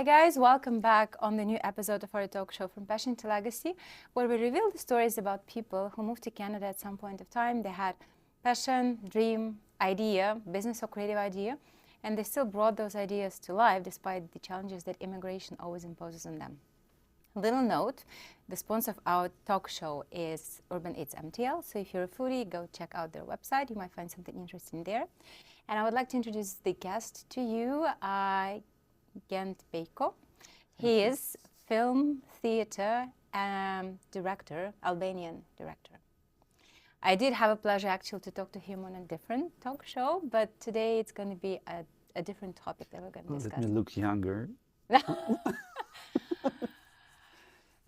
Hi guys, welcome back on the new episode of our talk show From Passion to Legacy, where we reveal the stories about people who moved to Canada at some point of time. They had passion, dream, idea, business or creative idea, and they still brought those ideas to life despite the challenges that immigration always imposes on them. Little note, the sponsor of our talk show is Urban Eats MTL, so if you're a foodie, go check out their website. You might find something interesting there. And I would like to introduce the guest to you, Genti Bejko. He is film, theater, director, Albanian director. I did have a pleasure actually to talk to him on a different talk show, but today it's going to be a different topic that we're going to discuss. Let me look younger.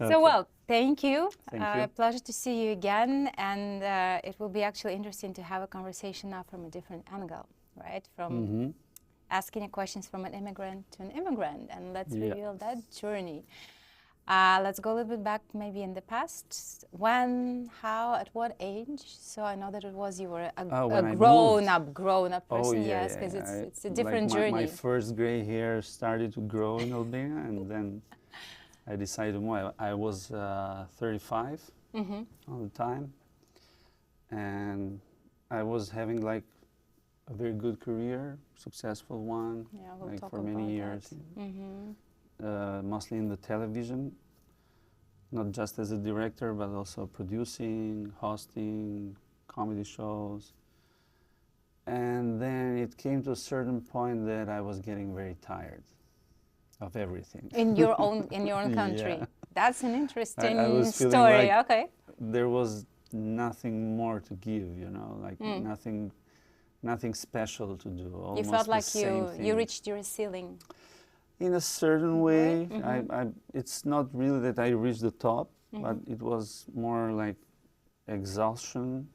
So, well, thank you. Thank you. Pleasure to see you again. And it will be actually interesting to have a conversation now from a different angle, right? From asking questions from an immigrant to an immigrant. And let's reveal that journey. Let's go a little bit back maybe in the past. When, how, at what age? So I know that it was you were a grown-up person, yes, because it's a different journey. My first gray hair started to grow in Albania, and then I decided to move. I was 35 on the time, and I was having like a very good career, successful one, like for many years. Mostly in the television, not just as a director, but also producing, hosting, comedy shows. And then it came to a certain point that I was getting very tired of everything. In your own country. Yeah. That's an interesting I was feeling story. like okay. There was nothing more to give, you know, like nothing special to do. You felt like you reached your ceiling. In a certain way, it's not really that I reached the top, but it was more like exhaustion.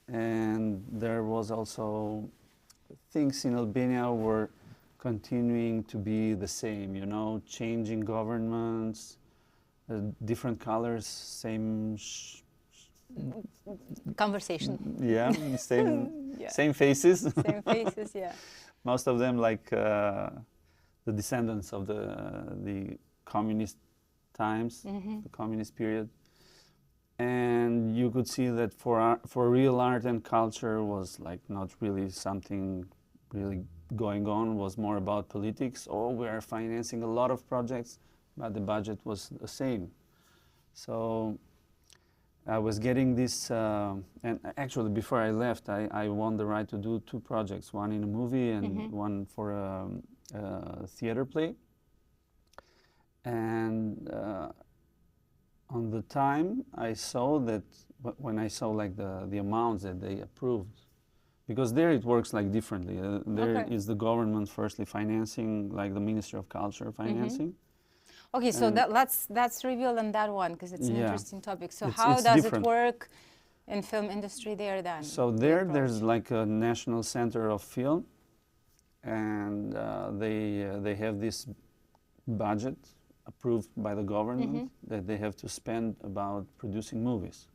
And there was also things in Albania were continuing to be the same, you know, changing governments, different colors, same conversation. Yeah, same faces. Same faces, yeah. Most of them like the descendants of the communist times, the communist period. And you could see that for real art and culture was like not really something really going on, was more about politics. Oh, we are financing a lot of projects, but the budget was the same. So I was getting this, and actually before I left, I won the right to do 2 projects, one in a movie and one for a theater play. And on the time I saw that, when I saw like the amounts that they approved, because there it works like differently. There is the government firstly financing, like the Ministry of Culture financing. Okay, so let's reveal on that one, because it's an interesting topic. So how it's does different. it work in film industry there then? So there's like a national center of film, and they have this budget approved by the government that they have to spend about producing movies.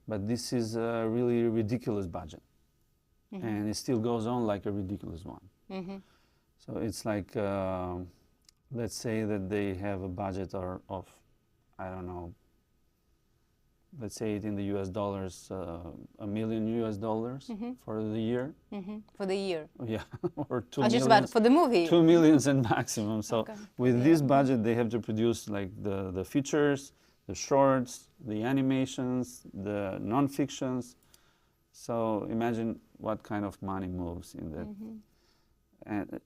But this is a really ridiculous budget. And it still goes on like a ridiculous one. So it's like, let's say that they have a budget of, I don't know, let's say it in the US dollars, $1 million for the year. For the year? Yeah, or 2 just millions. about for the movie? 2 millions and maximum. So with this budget, they have to produce like the features, the shorts, the animations, the non-fictions. So imagine what kind of money moves in that. And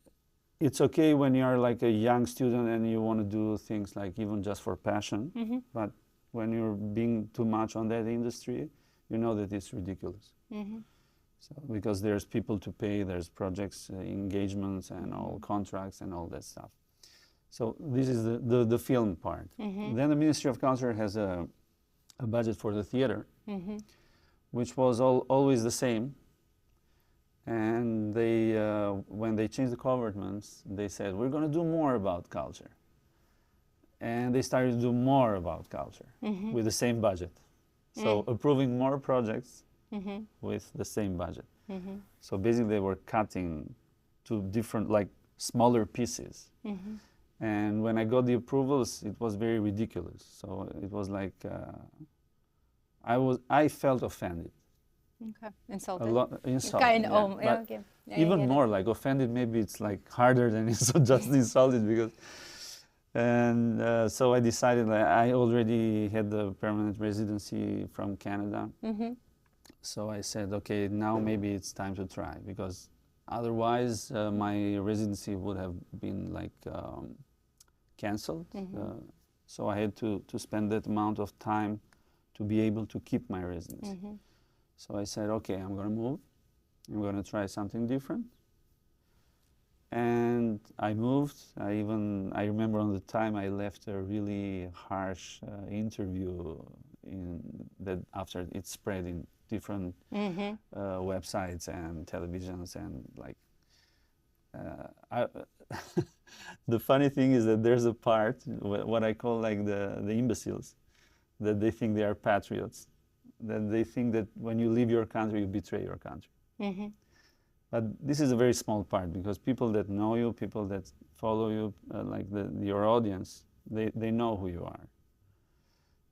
it's okay when you're like a young student and you want to do things like even just for passion, but when you're being too much on that industry, you know that it's ridiculous. So because there's people to pay, there's projects, engagements, and all contracts and all that stuff. So this is the film part. Then the Ministry of Culture has a budget for the theater, which was always the same. And they, when they changed the governments, they said, we're going to do more about culture. And they started to do more about culture with the same budget. So approving more projects with the same budget. So basically they were cutting to different, like smaller pieces. And when I got the approvals, it was very ridiculous. So it was like I felt offended. Okay, insulted. A lot insulted. Kind yeah. of, yeah, But okay. Yeah, even more like offended. Maybe it's like harder than just insulted because. And so I decided that I already had the permanent residency from Canada. Mm-hmm. So I said, okay, now maybe it's time to try, because otherwise my residency would have been like canceled. Mm-hmm. So I had to spend that amount of time to be able to keep my residency. Mm-hmm. So I said, okay, I'm going to move. I'm going to try something different. And I moved. I remember on the time I left a really harsh interview that after it spread in different websites and televisions, and like the funny thing is that there's a part, what I call like the imbeciles, that they think they are patriots, that they think that when you leave your country, you betray your country. Mm-hmm. But this is a very small part, because people that know you, people that follow you, like your audience, they know who you are.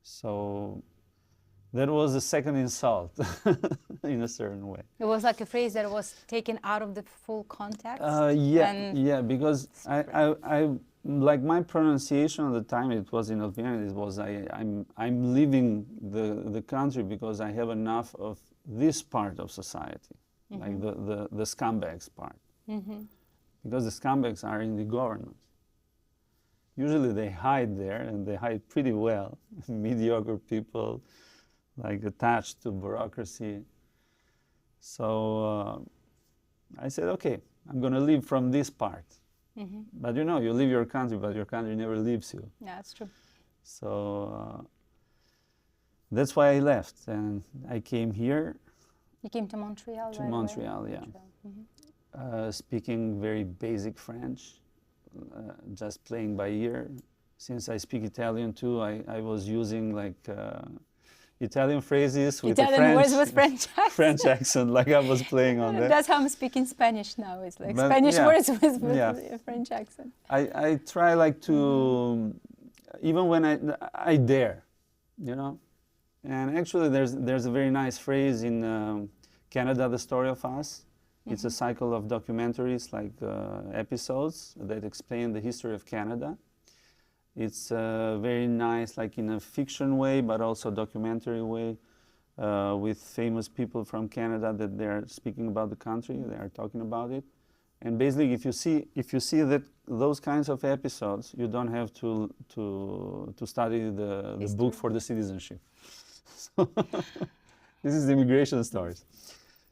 So that was a second insult in a certain way. It was like a phrase that was taken out of the full context. Yeah, because I like my pronunciation at the time, it was in Albanian. It was I'm leaving the country because I have enough of this part of society, like the scumbags part, because the scumbags are in the government. Usually they hide there, and they hide pretty well. Mediocre people, like attached to bureaucracy. So I said, okay, I'm going to leave from this part. But you know, you leave your country, but your country never leaves you. Yeah, that's true. So that's why I left, and I came here. You came to Montreal, To right Montreal, away? yeah. Speaking very basic French, just playing by ear. Since I speak Italian too, I was using like Italian phrases with Italian words with French accent. French accent, like I was playing on that. That's how I'm speaking Spanish now. It's like But, Spanish yeah, words with yeah. a French accent. I try like to, even when I dare, you know. And actually there's a very nice phrase in Canada, The Story of Us. It's a cycle of documentaries, like episodes that explain the history of Canada. It's very nice, like in a fiction way, but also documentary way, with famous people from Canada that they're speaking about the country, they are talking about it. And basically, if you see that those kinds of episodes, you don't have to study the book for the citizenship. So this is the immigration stories.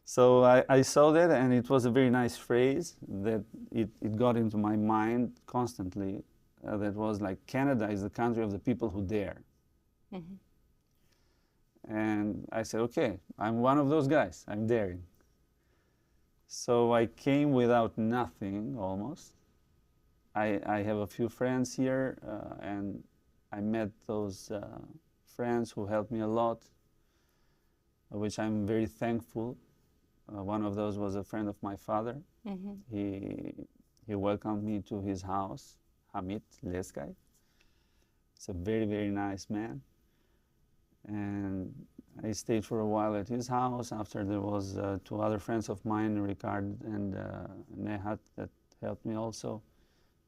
So I saw that, and it was a very nice phrase that it got into my mind constantly. That was like, Canada is the country of the people who dare. And I said, okay, I'm one of those guys. I'm daring. So I came without nothing, almost. I have a few friends here, and I met those friends who helped me a lot, which I'm very thankful. One of those was a friend of my father. He welcomed me to his house, Hamid Leskay. He's a very, very nice man. And I stayed for a while at his house. After, there was two other friends of mine, Ricard and Nehat, that helped me also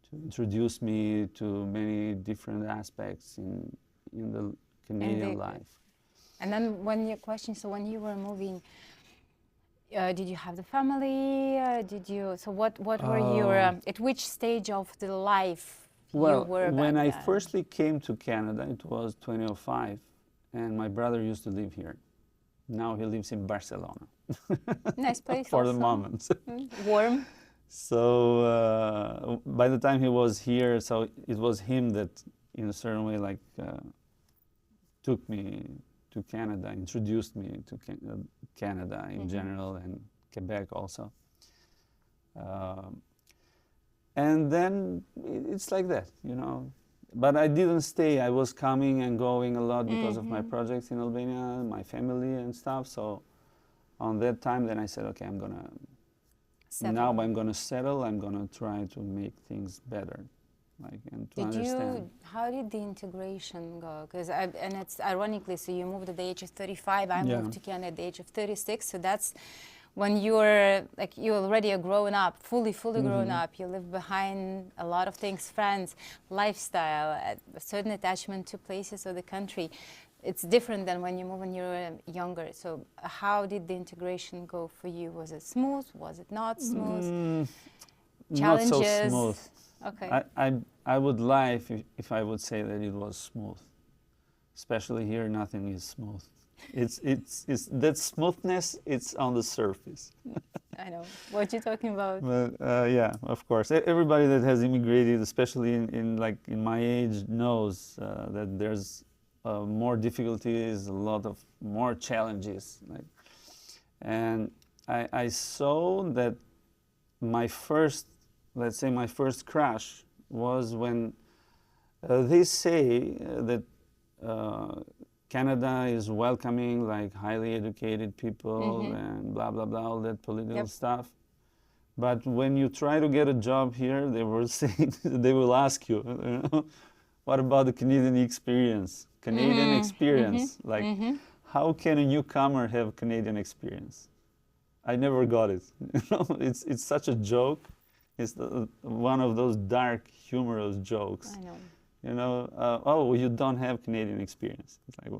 to introduce me to many different aspects in the Canadian life. And then when you were moving, did you have the family? So what were your, at which stage of the life you were Well, when I then? firstly came to Canada, it was 2005, and my brother used to live here. Now he lives in Barcelona. Nice place For also. the moment. Warm. So by the time he was here, so it was him that, in a certain way, like took me to Canada, introduced me to Canada in general, and Quebec also. And then it's like that, you know. But I didn't stay. I was coming and going a lot because of my projects in Albania, my family and stuff. So on that time, then I said, okay, I'm gonna settle. I'm gonna try to make things better. like, and to understand. How did the integration go? Because and it's ironically, so you moved at the age of 35. I moved to Canada at the age of 36. So that's when you're like you already are grown up, fully grown up. You live behind a lot of things, friends, lifestyle, a certain attachment to places or the country. It's different than when you move when you're younger. So how did the integration go for you? Was it smooth? Was it not smooth? Challenges? Not so smooth. Okay. I would lie if I would say that it was smooth. Especially here, nothing is smooth. It's that smoothness. It's on the surface. I know what you're talking about. But yeah, of course. Everybody that has immigrated, especially in my age, knows that there's more difficulties, a lot of more challenges. And I saw that my first, let's say, my first crash was when they say that Canada is welcoming like highly educated people and blah blah blah, all that political stuff. But when you try to get a job here, they were saying they will ask you, what about the Canadian experience? Canadian experience, like how can a newcomer have Canadian experience? I never got it. It's such a joke. It's one of those dark, humorous jokes. I know. Oh, you don't have Canadian experience. It's like,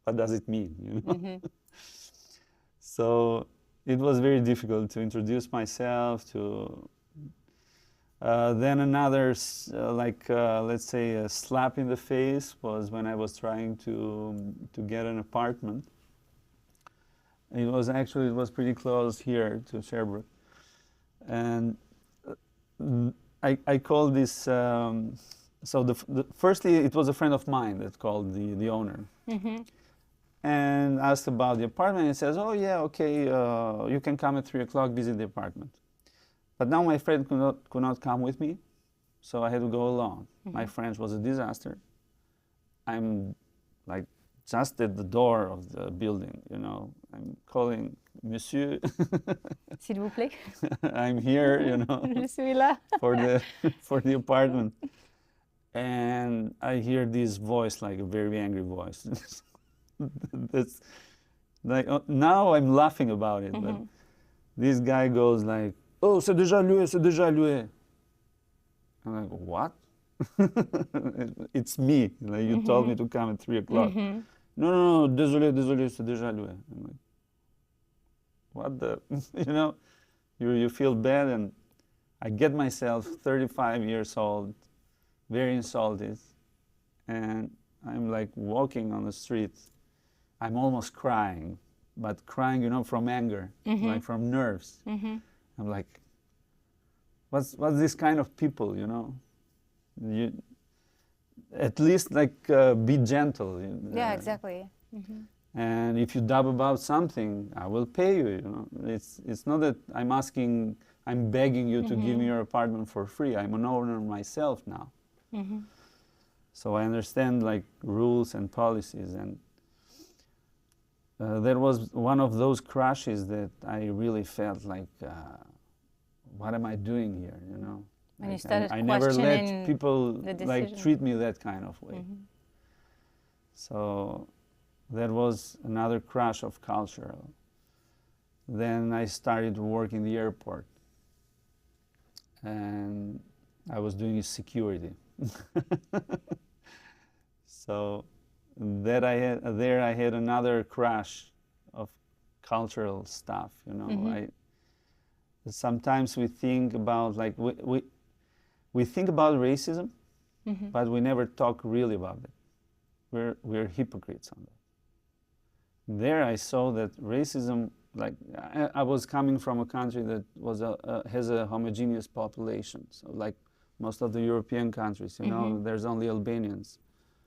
what does it mean? So it was very difficult to introduce myself to. Then another, let's say, a slap in the face was when I was trying to get an apartment. It was pretty close here to Sherbrooke, and I called this. So firstly, it was a friend of mine that called the owner, and asked about the apartment. He says, "Oh yeah, okay, you can come at 3 o'clock, visit the apartment." But now my friend could not come with me, so I had to go alone. My French was a disaster. I'm like just at the door of the building, I'm calling, "Monsieur." S'il vous plaît. I'm here, Je suis là. for the apartment. And I hear this voice, like a very angry voice. That's like, now I'm laughing about it, but this guy goes like, "Oh, c'est déjà loué, c'est déjà loué." I'm like, "What?" It's me. Like, you told me to come at 3 o'clock. No, désolé, c'est déjà loué. I'm like, what the, you feel bad, and I get myself 35 years old, very insulted, and I'm like walking on the street. I'm almost crying, but crying, from anger, like from nerves. I'm like, what's this kind of people, You at least be gentle. Yeah, exactly. And if you dub about something, I will pay you. It's not that I'm begging you to give me your apartment for free. I'm an owner myself now. So I understand rules and policies, and there was one of those crashes that I really felt like, what am I doing here? When you started I never let questioning people the decision. treat me that kind of way. So that was another crash of culture. Then I started to work in the airport, and I was doing security. So I had another crash of cultural stuff. Sometimes we think about we think about racism, but we never talk really about it. We're hypocrites on that. There I saw that racism, I was coming from a country that has a homogeneous population. So most of the European countries, there's only Albanians.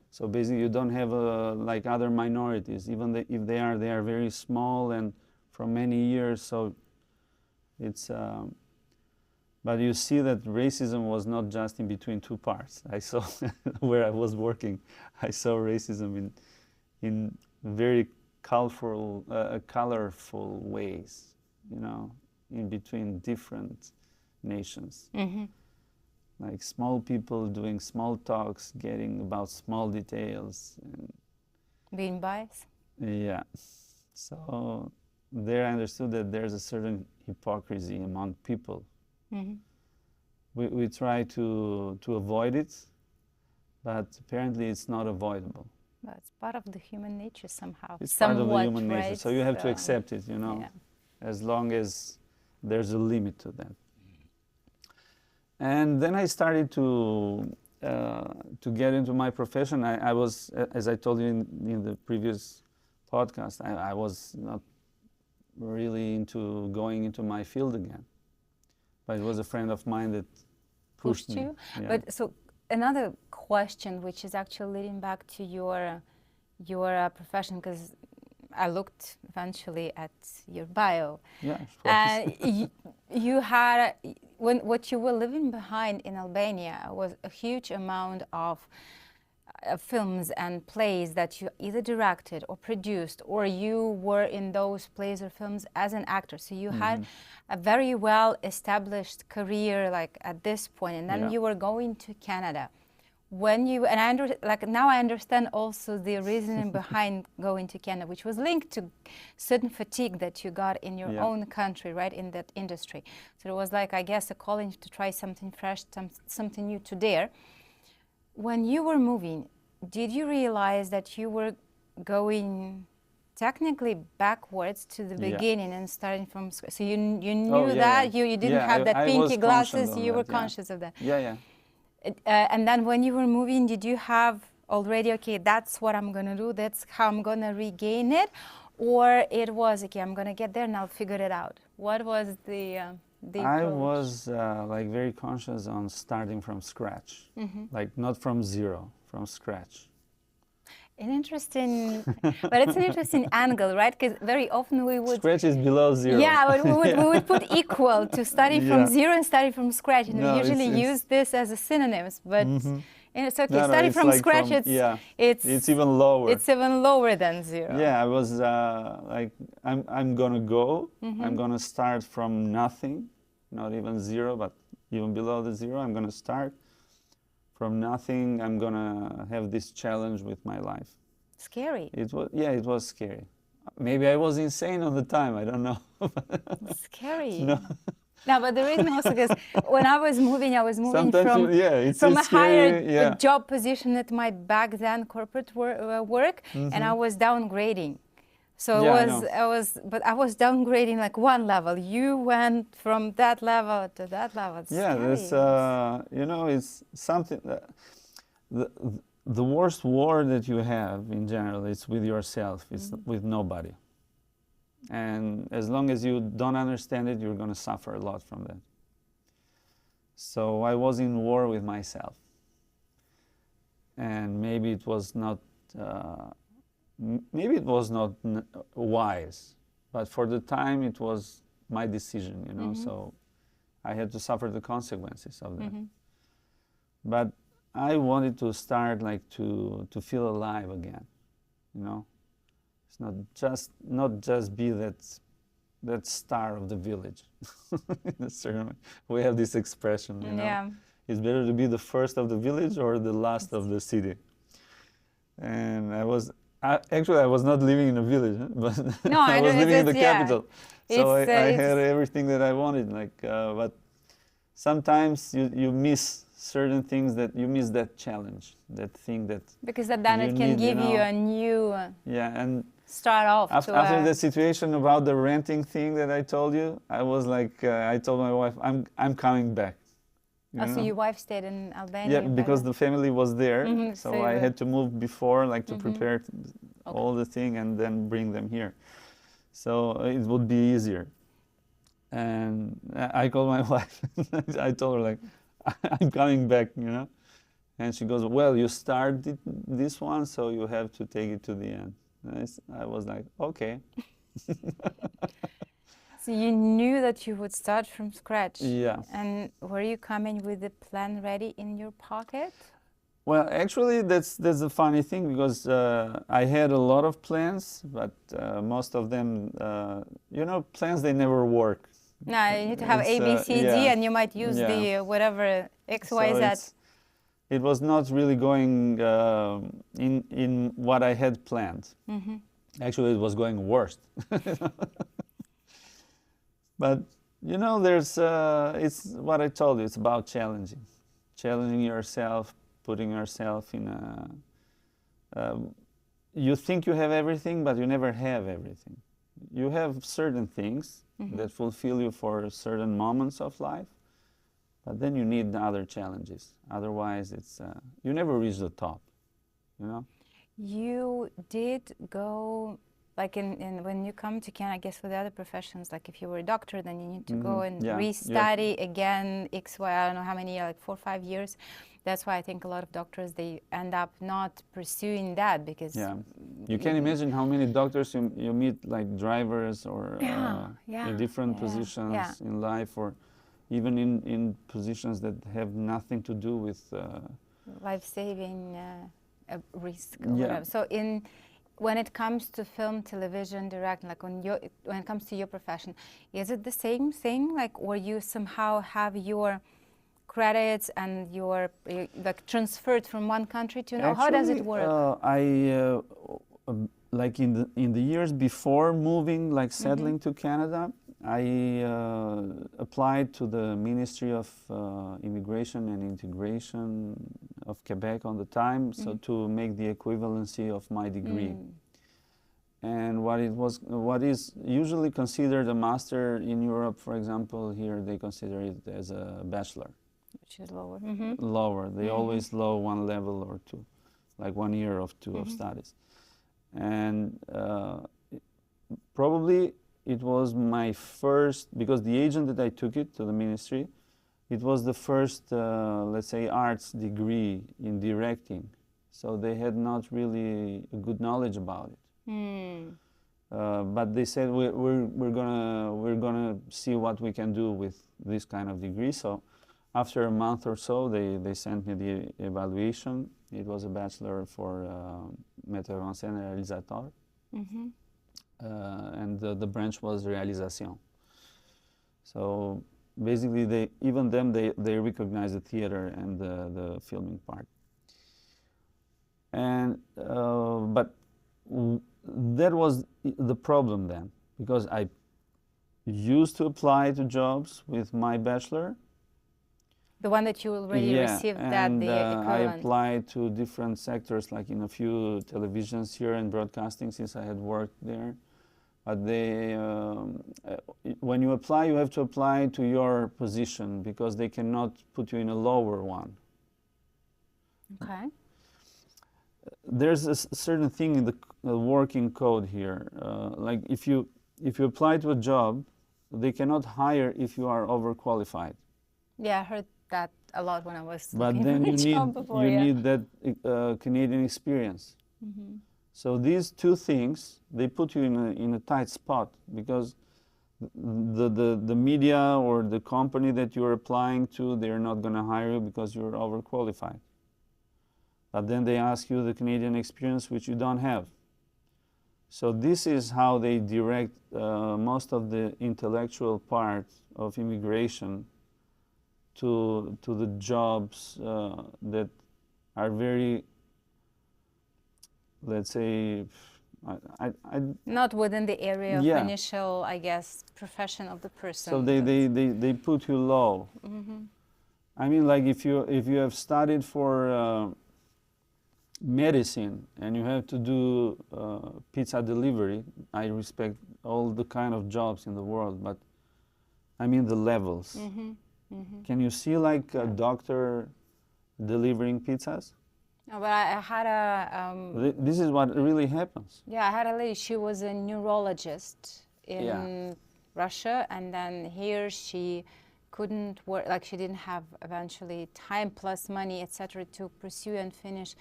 So basically you don't have other minorities. Even if they are very small and for many years. So it's, but you see that racism was not just in between two parts. I saw where I was working, I saw racism in very colorful ways, in between different nations. like small people doing small talks, getting about small details. And being biased? yeah. So there I understood that there's a certain hypocrisy among people. Mm-hmm. We try to avoid it, but apparently it's not avoidable. Well, it's part of the human nature somehow. It's somewhat, part of the human nature, right? so you have to accept it, you know, yeah. as long as there's a limit to that. And then I started to get into my profession. I was, as I told you in the previous podcast, I was not really into going into my field again. But it was a friend of mine that pushed me. you. Yeah. But so another question, which is actually leading back to your profession, because I looked eventually at your bio. Yeah, of course. You had what you were leaving behind in Albania was a huge amount of films and plays that you either directed or produced, or you were in those plays or films as an actor. So you had a very well established career, like at this point, and then you were going to Canada. When you now I understand also the reasoning behind going to Canada, which was linked to certain fatigue that you got in your own country, right, in that industry. So it was like, I guess, a calling to try something fresh, something new to dare. When you were moving, did you realize that you were going technically backwards to the beginning and starting from scratch? So you knew that? You didn't have that pinky glasses, you were conscious of that? Yeah. And then when you were moving, did you have already, okay, that's what I'm going to do, that's how I'm going to regain it? Or it was, okay, I'm going to get there and I'll figure it out? What was the I approach? was like very conscious on starting from scratch, like not from zero, from scratch. An interesting, but it's an interesting angle, right? Because very often we would... Scratch is below zero. Yeah, but we would put equal to starting from zero and starting from scratch. And we usually use this as a synonyms, but it's okay. Starting from like scratch, it's even lower. It's even lower than zero. Yeah, I was like, I'm gonna go. I'm gonna start from nothing, not even zero, but even below the zero. I'm gonna start from nothing. I'm gonna have this challenge with my life. Scary. It was scary. Maybe I was insane all the time. I don't know. Scary. No. No, but the reason also because when I was moving sometimes from a higher scary, job position at my back then corporate work, and I was downgrading. So I was downgrading like one level. You went from that level to that level. It's scary. You know, it's something that the worst war that you have in general is with yourself. It's with nobody. And as long as you don't understand it, you're going to suffer a lot from that. So I was in war with myself. And maybe it was not wise, but for the time it was my decision, you know, so I had to suffer the consequences of that. But I wanted to start like to feel alive again, you know. It's not just be that star of the village. We have this expression, you know. Yeah. It's better to be the first of the village or the last of the city. And I was not living in a village, but no, I was living in the capital. So I had everything that I wanted. But sometimes you miss certain things, that you miss that challenge, that thing that because then it can give you a new and start off. After the situation about the renting thing that I told you, I was like, I told my wife, I'm coming back. So your wife stayed in Albania? Yeah, because the family was there, so I had to move before, like to prepare all the thing and then bring them here. So it would be easier. And I called my wife. I told her like, I'm coming back, you know. And she goes, well, you started this one, so you have to take it to the end. And I was like, okay. So you knew that you would start from scratch. Yeah. And were you coming with the plan ready in your pocket? Well, actually, that's a funny thing, because I had a lot of plans, but most of them, you know, plans, they never work. No, you need to have A, B, C, D, yeah, and you might use the whatever X, Y, Z. It was not really going in what I had planned. Actually, it was going worse. But you know, there's it's what I told you. It's about challenging yourself, putting yourself in a. You think you have everything, but you never have everything. You have certain things that fulfill you for certain moments of life, but then you need other challenges. Otherwise, it's you never reach the top. You know. You did go. Like when you come to Canada, I guess with the other professions, like if you were a doctor, then you need to go and restudy again, I don't know how many, like 4 or 5 years. That's why I think a lot of doctors, they end up not pursuing that because... Yeah, you can imagine how many doctors you meet, like drivers or in different positions in life, or even in positions that have nothing to do with... life-saving risk or whatever. So when it comes to film, television, directing, like when it comes to your profession, is it the same thing? Like, or you somehow have your credits and your like transferred from one country to another? How does it work? Like in the years before moving, like settling to Canada, I applied to the Ministry of Immigration and Integration of Quebec on the time, so to make the equivalency of my degree. And what is usually considered a master in Europe, for example, here they consider it as a bachelor. Which is lower. Lower. They always lower one level or two, like 1 year or two of studies. And probably it was my first, because the agent that I took it to the ministry, it was the first, let's say, arts degree in directing. So they had not really a good knowledge about it. But they said we're gonna see what we can do with this kind of degree. So after a month or so, they sent me the evaluation. It was a bachelor for metteur en scène et réalisateur. And the branch was réalisation. So basically, they recognize the theater and the filming part. And but that was the problem then, because I used to apply to jobs with my bachelor. The one that you already received, that the equivalent. I applied to different sectors, like in a few televisions here and broadcasting, since I had worked there. But they, when you apply, you have to apply to your position, because they cannot put you in a lower one. Okay. There's a certain thing in the working code here. Like if you apply to a job, they cannot hire if you are overqualified. Yeah, I heard that a lot when I was But then you need that Canadian experience. So these two things, they put you in a tight spot, because the media or the company that you're applying to, they're not going to hire you because you're overqualified. But then they ask you the Canadian experience, which you don't have. So this is how they direct most of the intellectual part of immigration to the jobs that are very, let's say, not within the area of initial, I guess, profession of the person. So they put you low. I mean, like if you have studied for medicine and you have to do pizza delivery, I respect all the kind of jobs in the world, but I mean the levels. Can you see like a doctor delivering pizzas? No, but I had a... this is what really happens. Yeah, I had a lady, she was a neurologist in Russia, and then here she couldn't work, like she didn't have eventually time plus money, etc., to pursue and finish.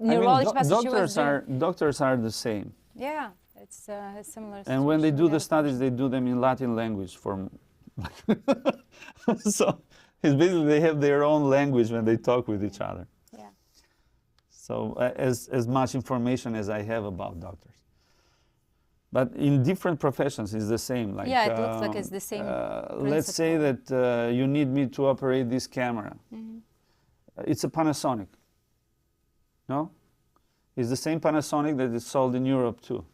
Doctors are the same. Yeah, it's a similar. And when they do the studies, they do them in Latin language. So it's basically they have their own language when they talk with each other. Yeah. So as much information as I have about doctors. But in different professions, it's the same. Like, yeah, it looks like it's the same let's say that you need me to operate this camera. It's a Panasonic. No? It's the same Panasonic that is sold in Europe too.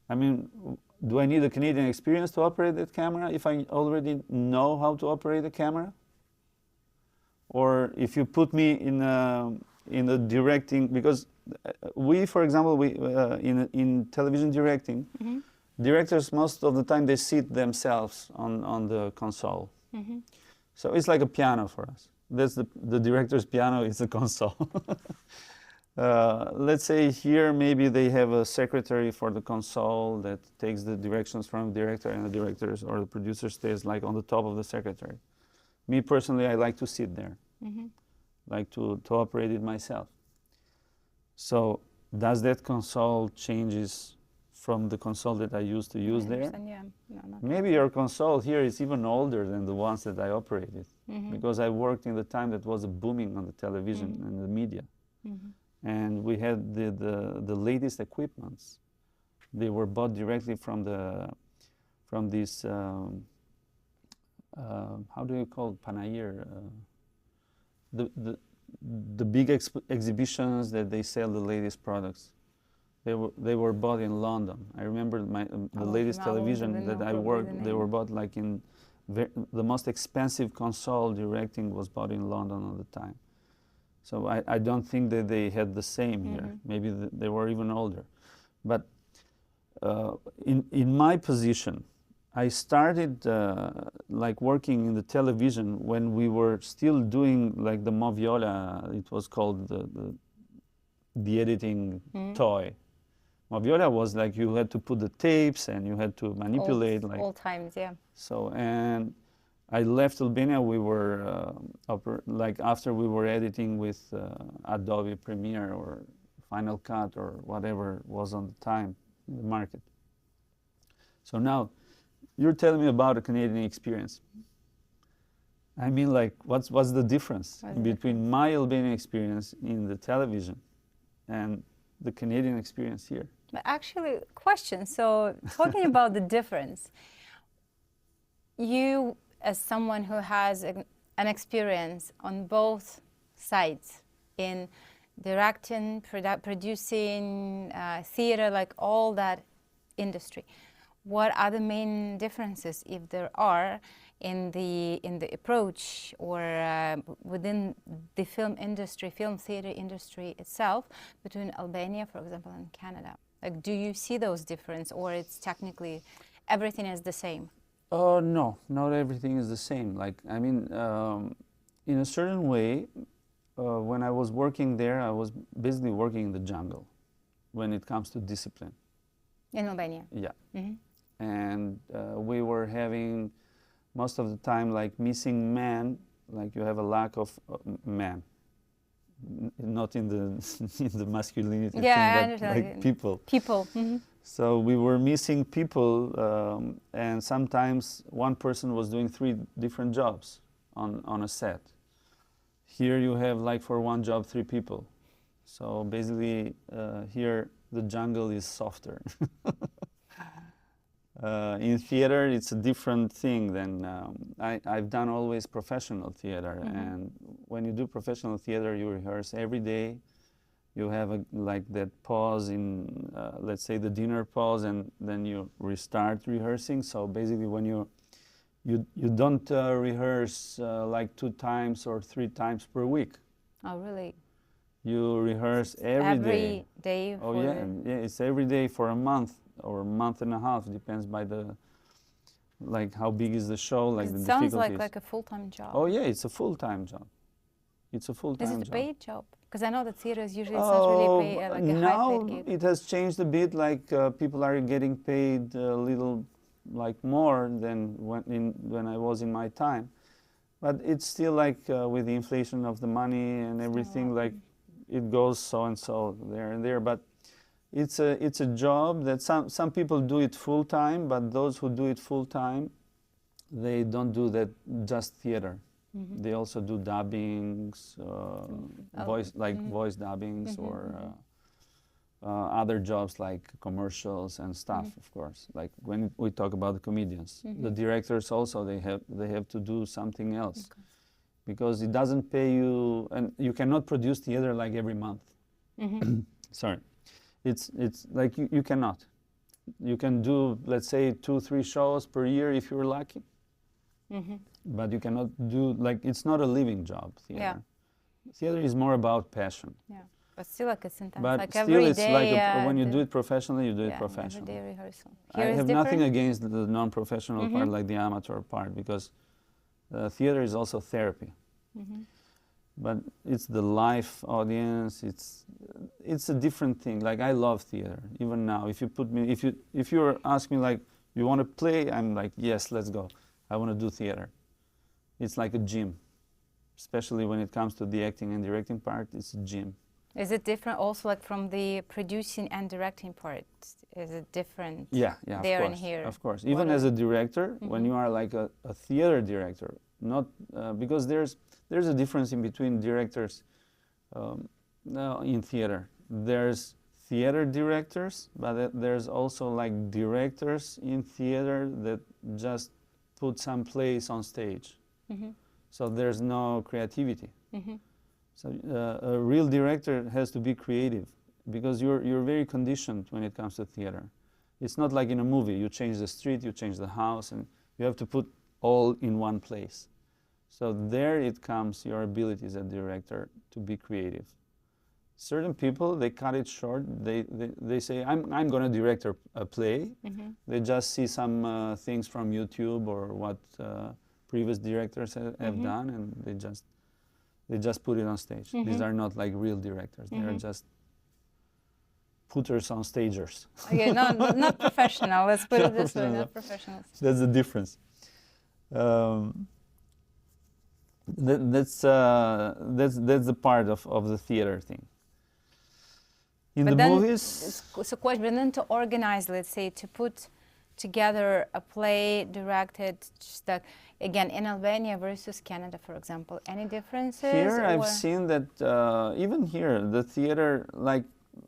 I mean, do I need a Canadian experience to operate that camera if I already know how to operate a camera? Or if you put me in a directing, because we, for example, in television directing, directors most of the time they sit themselves on the console. So it's like a piano for us. That's the director's piano is the console. Let's say here maybe they have a secretary for the console that takes the directions from the director, and the director or the producer stays like on the top of the secretary. Me personally, I like to sit there, like to operate it myself. So does that console changes from the console that I used to use there? Yeah. No, maybe your console here is even older than the ones that I operated, because I worked in the time that was booming on the television and the media. And we had the latest equipments. They were bought directly from this how do you call it? Panair? The big exhibitions that they sell the latest products. They were bought in London. I remember the latest television that I worked. They were bought like in the most expensive console directing was bought in London at the time. So I don't think that they had the same here. Maybe they were even older. But in my position, I started like working in the television when we were still doing like the Moviola. It was called the editing toy. Moviola was like you had to put the tapes and you had to manipulate old times, yeah. So, and I left Albania. We were like after we were editing with Adobe Premiere or Final Cut or whatever was on the time in the market. So now you're telling me about a Canadian experience. I mean, like, what's the difference between my Albanian experience in the television and the Canadian experience here? But actually, question. So, talking about the difference, you, as someone who has an experience on both sides in directing, producing, theater, like all that industry, what are the main differences, if there are, in the approach or within the film industry, film theater industry itself, between Albania, for example, and Canada? Like, do you see those differences, or it's technically everything is the same? Oh no, not everything is the same. Like, I mean, in a certain way, when I was working there, I was basically working in the jungle when it comes to discipline. In Albania? Yeah. And we were having most of the time like missing men, like you have a lack of men, not in the masculinity thing, but like people. People. So we were missing people, and sometimes one person was doing 3 different jobs on a set. Here you have like for one job 3 people. So basically here the jungle is softer. In theater, it's a different thing than I've done always professional theater, and when you do professional theater, you rehearse every day. You have like that pause in, let's say, the dinner pause, and then you restart rehearsing. So basically, when you don't rehearse like 2 times or 3 times per week. Oh, really? You rehearse every day. Oh yeah, it's every day for a month or a month and a half. Depends by the, like how big is the show, like the difficulties. It sounds like a full-time job. Oh yeah, it's a full-time job. It's a full-time job. Is it a paid job? Because I know that theaters usually it's not really paid, like a high-paid gig. Now it has changed a bit. Like people are getting paid a little, like more than when I was in my time, but it's still like with the inflation of the money and everything, like it goes so and so there and there. But it's a job that some people do it full time, but those who do it full time, they don't do that just theater. They also do dubbings, voice dubbings, other jobs like commercials and stuff, of course. Like when we talk about the comedians, the directors also, they have to do something else, because it doesn't pay you, and you cannot produce theater like every month. Sorry, it's like you cannot. You can do, let's say, 2-3 shows per year if you're lucky, but you cannot do, like, it's not a living job, theater. Yeah. Theater is more about passion. Yeah, but still, like, it's intense. But like still, every it's day, like when you do it professionally, you do it every professionally. day rehearsal. I Here is have nothing different? against the non-professional part, like the amateur part, because theater is also therapy. But it's the live audience. It's a different thing. Like, I love theater. Even now, if you put me, if you ask me, like, you want to play, I'm like, yes, let's go. I want to do theater. It's like a gym, especially when it comes to the acting and directing part. It's a gym. Is it different also, like, from the producing and directing part? Is it different? Yeah, there of and course, here. of course. Even as a director, when you are like a theater director, not because there's a difference in between directors in theater. There's theater directors, but there's also like directors in theater that just put some plays on stage. So there's no creativity. So a real director has to be creative, because you're very conditioned when it comes to theater. It's not like in a movie. You change the street, you change the house, and you have to put all in one place. So there it comes, your ability as a director to be creative. Certain people, they cut it short. They say, I'm going to direct a play. They just see some things from YouTube or what previous directors have done, and they just put it on stage. These are not like real directors. They are just putters on stagers. Okay, not professional. Let's put it this way, not professionals. That's the difference. That's the part of the theater thing. In the movies, so question, but then to organize, let's say, to put together a play directed, just like, again, in Albania versus Canada, for example, any differences? Here I've seen that even here, the theater, like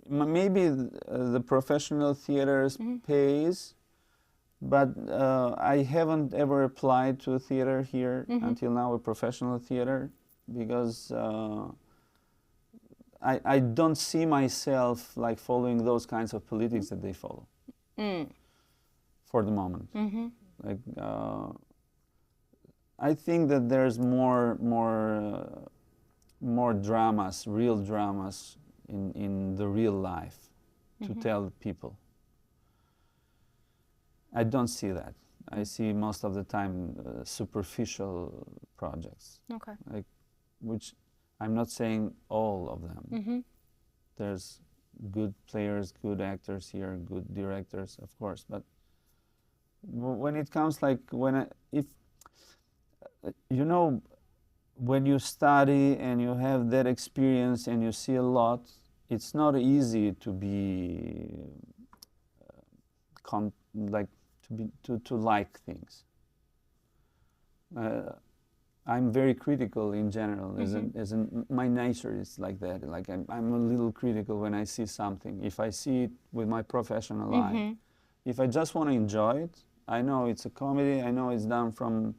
maybe the professional theaters pays, but I haven't ever applied to a theater here until now, a professional theater, because I don't see myself like following those kinds of politics that they follow for the moment. Like I think that there's more dramas, real dramas in the real life to tell people. I don't see that. I see most of the time superficial projects. Okay. Like, which I'm not saying all of them. There's good players, good actors here, good directors, of course. But when it comes, like, if you know, when you study and you have that experience and you see a lot, it's not easy to be to like things. I'm very critical in general. My nature is like that. Like I'm a little critical when I see something. If I see it with my professional eye, if I just want to enjoy it, I know it's a comedy. I know it's done from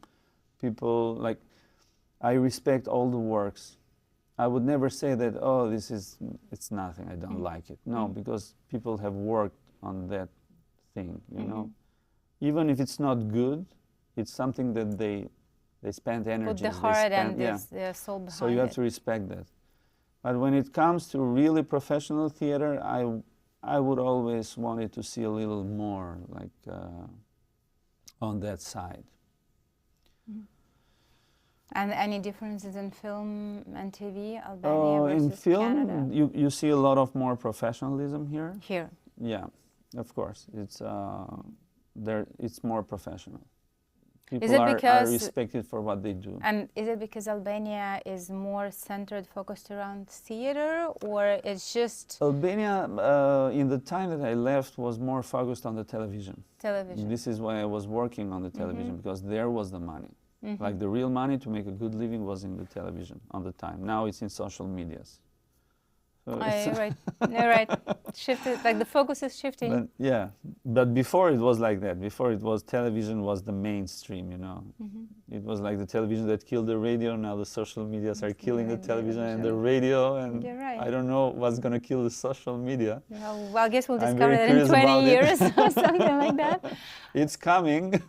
people. Like, I respect all the works. I would never say that, oh, it's nothing, I don't like it. No, because people have worked on that thing, you know. Even if it's not good, it's something that they spend energy. Put the heart and their soul behind it. So you have to respect that. But when it comes to really professional theater, I would always wanted to see a little more, like, on that side. And any differences in film and TV, Albania versus in film, Canada? you see a lot of more professionalism here. Here. Yeah, of course. It's it's more professional. People are respected for what they do. And is it because Albania is more centered, focused around theater, or it's just... Albania, in the time that I left, was more focused on the television. Television. This is why I was working on the television, because there was the money. Like, the real money to make a good living was in the television on the time. Now it's in social medias. Right. You're right. Shifted, like the focus is shifting. But, yeah, but before it was like that. Before it was television was the mainstream, you know. It was like the television that killed the radio. Now the social medias are killing the television and the radio, and You're right. I don't know what's gonna kill the social media. Yeah, well, I guess we'll I'm discover very that in curious 20 about it. years or something like that. It's coming.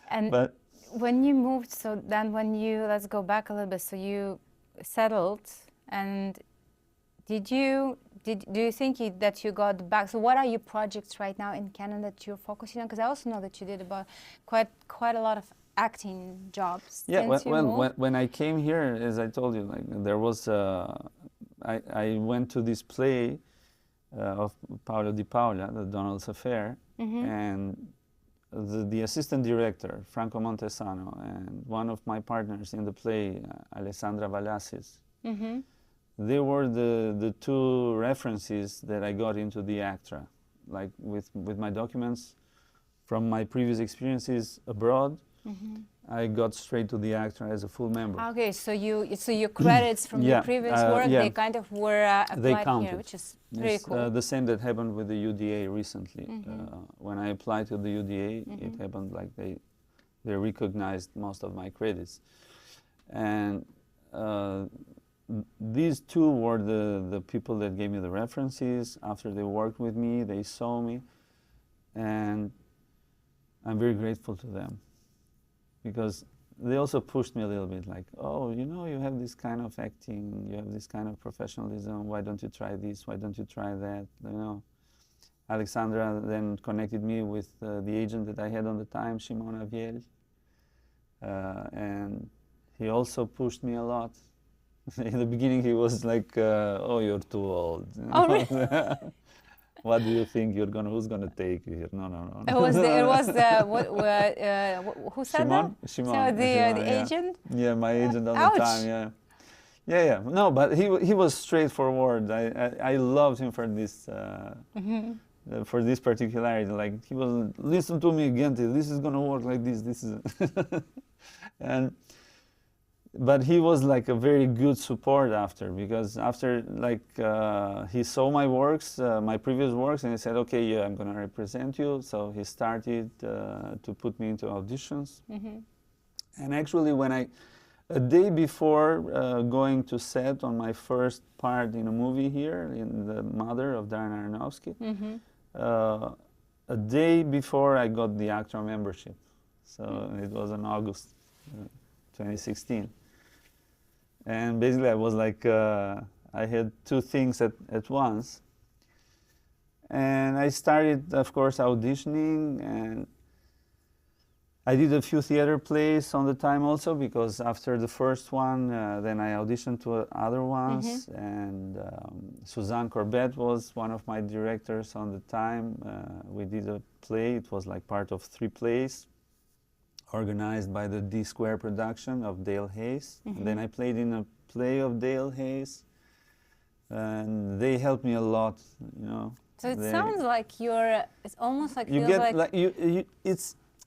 And But when you moved, so then when you, let's go back a little bit, so you settled, and do you think that you got back? So what are your projects right now in Canada that you're focusing on? Because I also know that you did about quite a lot of acting jobs. yeah, when I came here, as I told you, like there was, I went to this play of Paolo Di Paola, the Donald's Affair, and the assistant director, Franco Montesano, and one of my partners in the play, Alessandra Valassis, they were the two references that I got into the ACTRA, like with my documents from my previous experiences abroad. I got straight to the ACTRA as a full member. Okay, so your credits from your previous work, they kind of were applied here, which is very cool. The same that happened with the UDA recently. When I applied to the UDA, it happened like they recognized most of my credits. And these two were the people that gave me the references. After they worked with me, they saw me, and I'm very grateful to them, because they also pushed me a little bit, like, oh, you know, you have this kind of acting, you have this kind of professionalism, why don't you try this, why don't you try that, you know. Alexandra then connected me with the agent that I had on the time, Shimon Aviel, and he also pushed me a lot. In the beginning he was like, oh, you're too old. Oh, really? What do you think who's gonna take you here? No. It was who said Shimon? that? Shimon. So the agent? Yeah, my agent on the time, yeah. No, but he was straightforward. I loved him for this for this particularity. Like, he was, listen to me, Genti, this is gonna work like this. This is but he was like a very good support after, because after, like, he saw my works, my previous works, and he said, okay, yeah, I'm gonna represent you. So he started to put me into auditions. And actually, a day before going to set on my first part in a movie here, in The Mother of Darren Aronofsky, a day before I got the ACTRA membership. So it was in August 2016. And basically I was like, I had two things at once. And I started, of course, auditioning, and I did a few theater plays on the time also, because after the first one, then I auditioned to other ones. And Suzanne Corbett was one of my directors on the time. We did a play, it was like part of 3 plays, organized by the D Square production of Dale Hayes. And then I played in a play of Dale Hayes, and they helped me a lot, you know. So it sounds like it's almost like,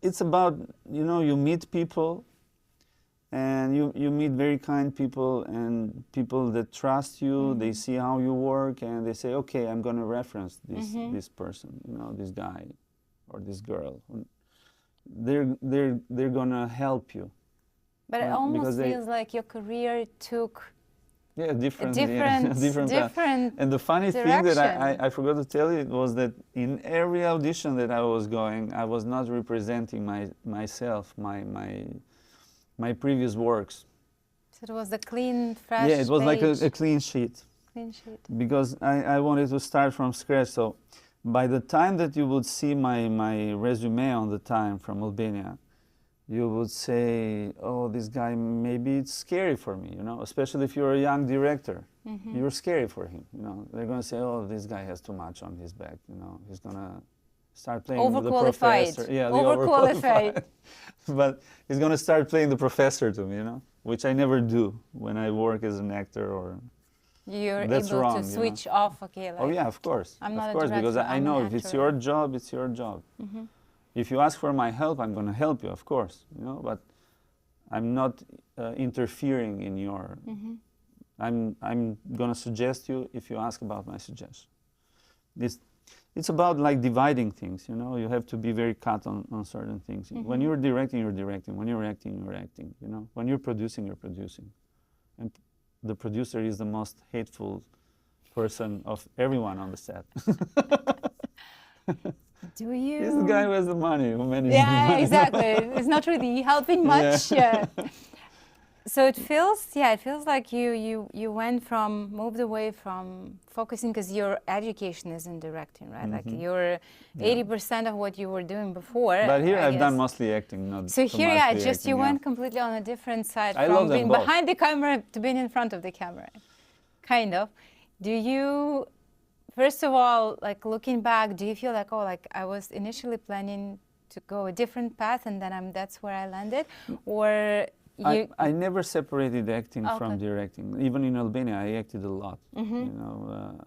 it's about, you know, you meet people, and you meet very kind people, and people that trust you, they see how you work, and they say, okay, I'm gonna reference this person, you know, this guy or this girl. They're gonna help you. But it almost feels like your career took a different path. And the funny thing that I forgot to tell you was that in every audition that I was going, I was not representing myself, my previous works. So it was the clean, fresh it was page. like a clean sheet. Clean sheet. Because I wanted to start from scratch. So by the time that you would see my resume on the time from Albania, you would say, oh, this guy, maybe it's scary for me, you know, especially if you're a young director. You're scary for him, you know. They're going to say, oh, this guy has too much on his back, you know. He's going to start playing the professor. Yeah, overqualified. But he's going to start playing the professor to me, you know, which I never do when I work as an actor or... You're able to switch off, okay. Like, oh yeah, of course. I'm not of course, because I know if it's your job, it's your job. If you ask for my help, I'm going to help you, of course, you know, but I'm not interfering in your I'm gonna suggest you if you ask about my suggestion. It's about like dividing things, you know. You have to be very cut on certain things. When you're directing, you're directing. When you're acting, you're acting, you know. When you're producing, you're producing. And the producer is the most hateful person of everyone on the set. Do you? He's the guy who has the money, who manages the money. Yeah, exactly. It's not really helping much. Yeah. So it feels like you moved away from focusing, because your education is in directing, right? Like you're 80% of what you were doing before. But here I've done mostly acting, not so here, yeah, just acting, you went completely on a different side, I from love being them both. behind the camera to being in front of the camera, kind of. Do you, first of all, like looking back, do you feel like, oh, like I was initially planning to go a different path and then that's where I landed, or? I never separated acting from directing. Even in Albania, I acted a lot. You know,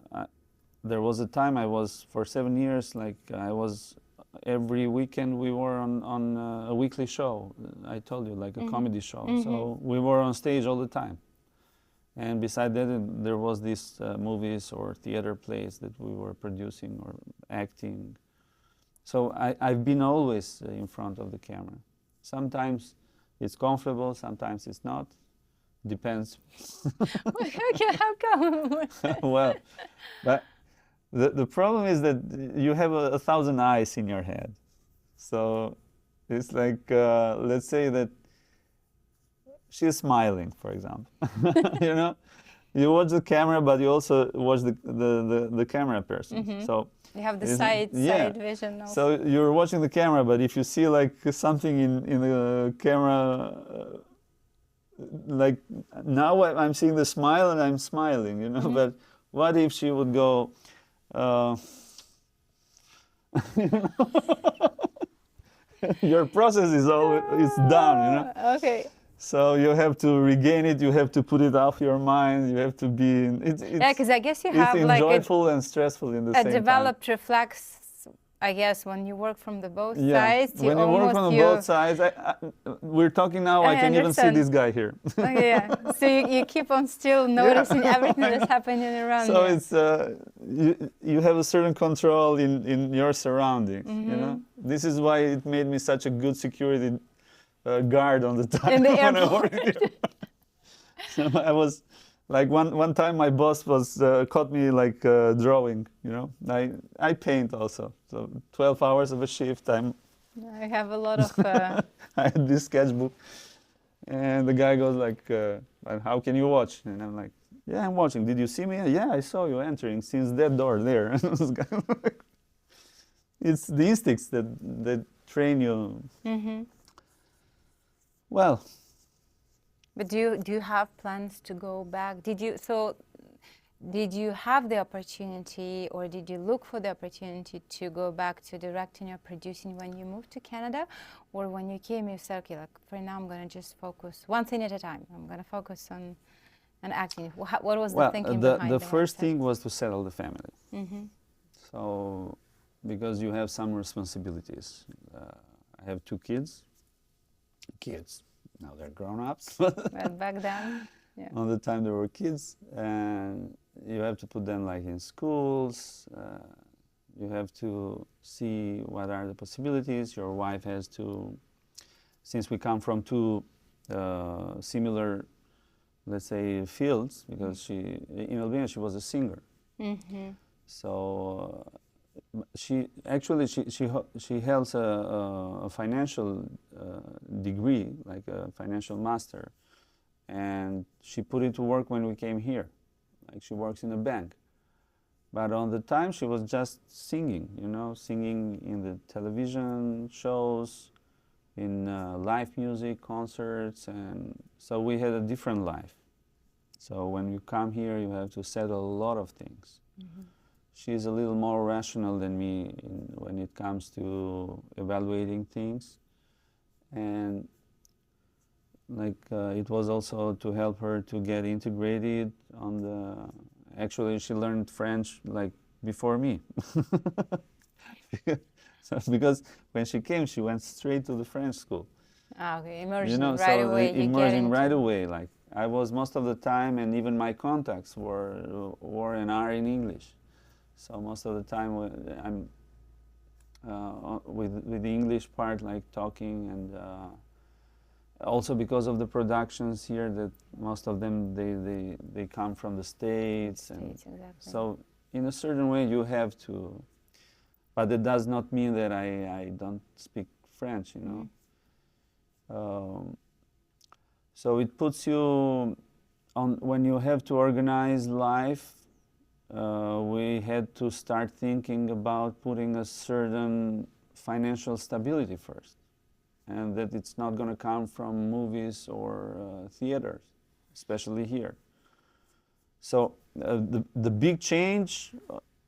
there was a time I was, for 7 years, like I was, every weekend we were on a weekly show. I told you, like a comedy show. So we were on stage all the time. And beside that, there was these movies or theater plays that we were producing or acting. So I've been always in front of the camera. Sometimes it's comfortable, sometimes it's not. Depends. Okay, how come? Well, but the problem is that you have 1,000 eyes in your head. So it's like, let's say that she's smiling, for example. You know, you watch the camera, but you also watch the camera person. So you have the side vision. Also. So you're watching the camera, but if you see like something in the camera, like now I'm seeing the smile and I'm smiling, you know. But what if she would go, you know? Your process is done, you know. Okay. So you have to regain it. You have to put it off your mind. You have to be. Yeah, because I guess you have like enjoyable and stressful in the same time. A developed reflex, I guess, when you work from both sides. When you work from both sides, we're talking now. I can even see this guy here. Okay, yeah. So you keep on still noticing everything that's happening around you. So it's you have a certain control in your surroundings. You know, this is why it made me such a good security guard on the time. In the airport. So I was like one time my boss was caught me like drawing. You know, I paint also. So 12 hours of a shift. I have a lot of. I had this sketchbook, and the guy goes like, "How can you watch?" And I'm like, "Yeah, I'm watching. Did you see me?" "Yeah, I saw you entering since that door there." It's the instincts that train you. Well, but do you have plans to go back? Did you have the opportunity, or did you look for the opportunity to go back to directing or producing when you moved to Canada, or when you came you said, okay, like for now I'm going to just focus one thing at a time. I'm going to focus on acting. What was the thinking behind the first thing was to settle the family. So because you have some responsibilities. I have 2 kids. Now they're grown-ups. But back then, yeah. On the time there were kids, and you have to put them like in schools. You have to see what are the possibilities. Your wife has to, since we come from 2 similar, let's say, fields, because in Albania she was a singer. So she holds a financial degree, like a financial master, and she put it to work when we came here. Like she works in a bank, but on the time she was just singing, you know, singing in the television shows, in live music concerts, and so we had a different life. So when you come here, you have to settle a lot of things. She's a little more rational than me when it comes to evaluating things, and like it was also to help her to get integrated on the. Actually, she learned French like before me, because when she came, she went straight to the French school. Okay, immersion you know, right so away. Immersion right away, like. I was most of the time, and even my contacts were and are in English. So most of the time I'm with the English part, like talking, and also because of the productions here, that most of them they come from the States, and exactly. so in a certain way you have to, but that does not mean that I don't speak French, you know. So it puts you on, when you have to organize life. We had to start thinking about putting a certain financial stability first, and that it's not going to come from movies or theaters, especially here. So the big change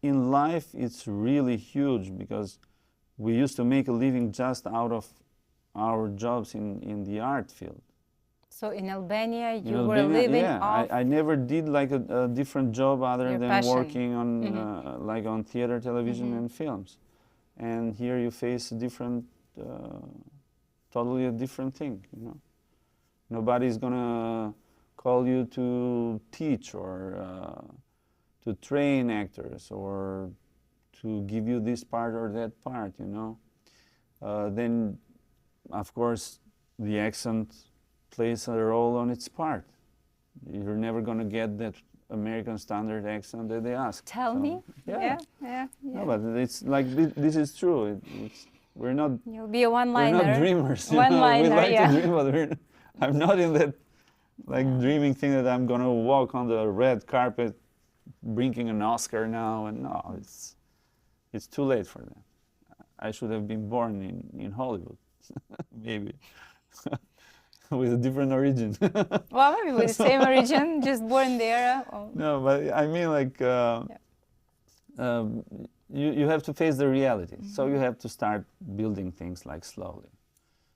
in life, it's really huge, because we used to make a living just out of our jobs in the art field. So in Albania, you were living off... I never did like a different job other your than passion. working on like on theater, television, and films. And here you face a different, totally a different thing, you know. Nobody's gonna call you to teach or to train actors or to give you this part or that part, you know. Then, of course, the accent plays a role on its part. You're never going to get that American standard accent that they ask. Tell me. Yeah. Yeah. No, but it's like this is true. We're not. You'll be a one-liner. We're not dreamers. One-liner, we like to dream, but I'm not in that like dreaming thing that I'm going to walk on the red carpet, bringing an Oscar now. And no, it's too late for that. I should have been born in Hollywood, maybe. With a different origin. Well, maybe with the same origin, just born there. Or... No, but I mean, like, you have to face the reality. So you have to start building things like slowly.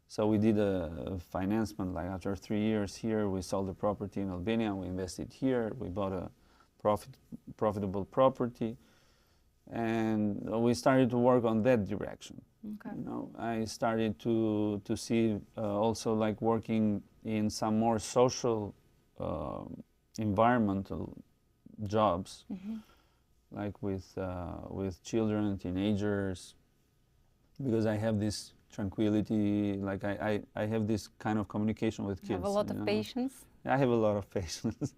So we did a financement, like after 3 years here, we sold the property in Albania, we invested here, we bought a profitable property, and we started to work on that direction. Okay. You know, I started to see also like working in some more social, environmental jobs, like with children, teenagers, because I have this tranquility, like I have this kind of communication with kids. You have a lot of patience? I have a lot of patience.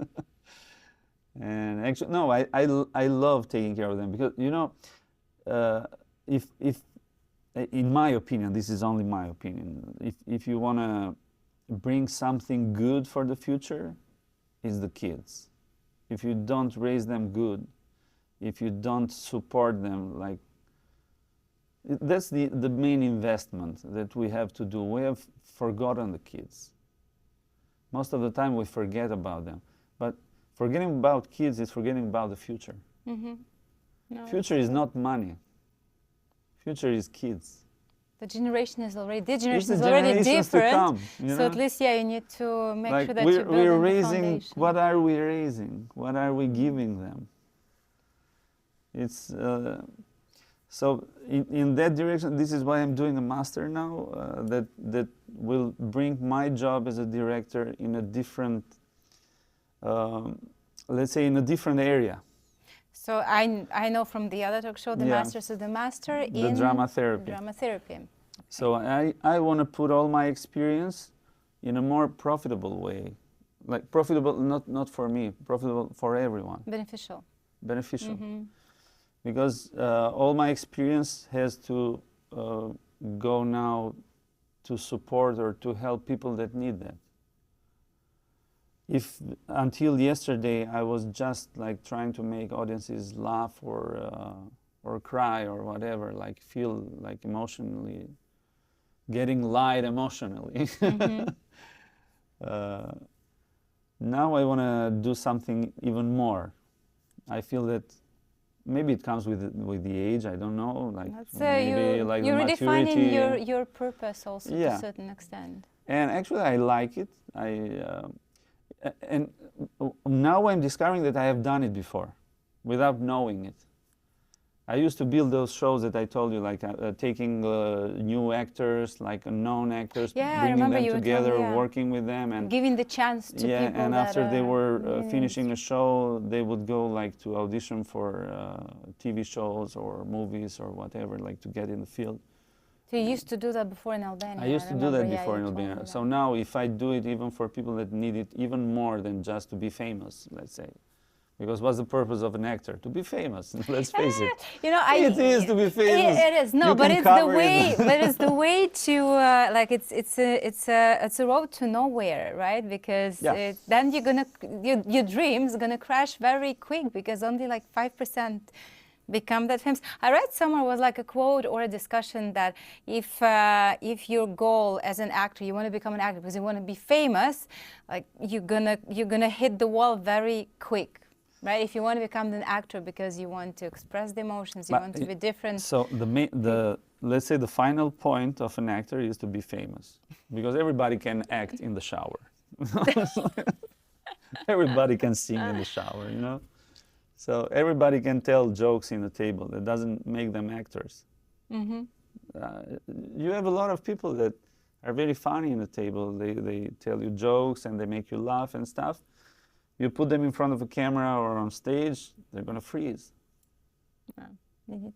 And actually, no, I love taking care of them, because, you know, if in my opinion, this is only my opinion, if you want to bring something good for the future, it's the kids. If you don't raise them good, if you don't support them, like, that's the main investment that we have to do. We have forgotten the kids. Most of the time we forget about them. But forgetting about kids is forgetting about the future. No, future is not money. Future is kids. The generation is already different. Come, so at least, you need to make like sure that you're building we're the raising. foundation. What are we raising? What are we giving them? It's so in that direction. This is why I'm doing a master now. That will bring my job as a director in a different, let's say, in a different area. So I know from the other talk show, the Masters of the Master in drama therapy. So I want to put all my experience in a more profitable way, like profitable not for me, profitable for everyone. Beneficial. Because all my experience has to go now to support or to help people that need that. If until yesterday I was just like trying to make audiences laugh or cry or whatever, like feel like emotionally, getting light emotionally. Now I want to do something even more. I feel that maybe it comes with the age. I don't know. Like maybe like you're maturity. redefining your purpose also to a certain extent. And actually, I like it. And now I'm discovering that I have done it before, without knowing it. I used to build those shows that I told you, like taking new actors, like known actors, bringing them together, working with them, and giving the chance to people. And after they were finishing a Mm. show, they would go like to audition for TV shows or movies or whatever, like to get in the field. So you used to do that before in Albania? I used to do that before in Albania. So now, if I do it even for people that need it even more than just to be famous, let's say. Because what's the purpose of an actor? To be famous. Let's face it. You know, it is to be famous. It is. No, but it's the way. But it's the way to like it's a road to nowhere, right? Because then your dreams gonna crash very quick because only like 5% become that famous. I read somewhere was like a quote or a discussion that if your goal as an actor, you want to become an actor because you want to be famous, like you're gonna hit the wall very quick. Right, if you want to become an actor because you want to express the emotions, you want to be different. So let's say the final point of an actor is to be famous, because everybody can act in the shower. Everybody can sing in the shower, you know. So everybody can tell jokes in the table. That doesn't make them actors. Mm-hmm. You have a lot of people that are very funny in the table. They tell you jokes and they make you laugh and stuff. You put them in front of a camera or on stage, they're going to freeze.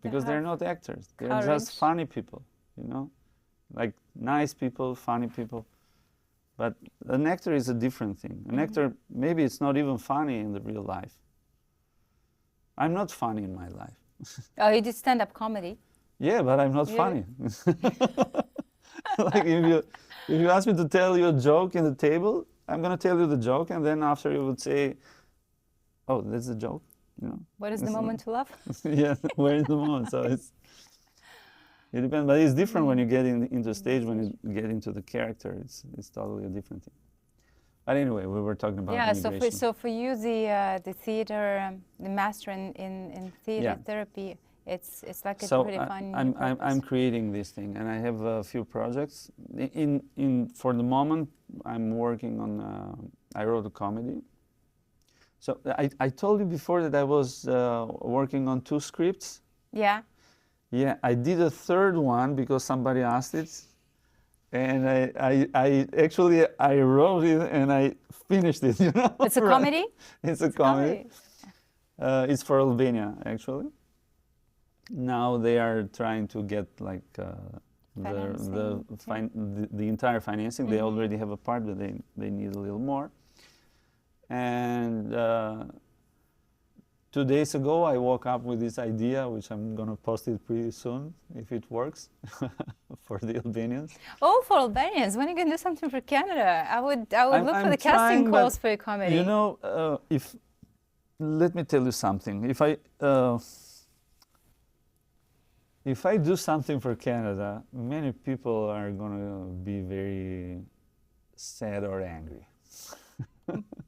Because they're not actors. They're just funny people, you know? Like nice people, funny people. But an actor is a different thing. An actor, maybe it's not even funny in the real life. I'm not funny in my life. Oh, you did stand-up comedy? Yeah, but I'm not funny. Like if you ask me to tell you a joke in the table, I'm going to tell you the joke, and then after you would say, oh, that's the joke, you know. What is the moment to laugh? Yeah, where is the moment? So it depends, but it's different when you get into stage, when you get into the character, it's totally a different thing. But anyway, we were talking about immigration. So for you, the theater, the master in theater therapy, it's like a pretty fun. I'm creating this thing, and I have a few projects. For the moment, I'm working on. I wrote a comedy. So I told you before that I was working on 2 scripts. Yeah. Yeah, I did a 3rd one because somebody asked it, and I actually wrote it and I finished it. You know. It's a comedy. It's a comedy. It's for Albania, actually. Now they are trying to get like the entire financing. They already have a part, but they need a little more. And 2 days ago, I woke up with this idea, which I'm gonna post it pretty soon if it works for the Albanians. Oh, for Albanians! When are you gonna do something for Canada? I would look for the casting calls for your comedy. You know, let me tell you something. If I do something for Canada, many people are going to be very sad or angry.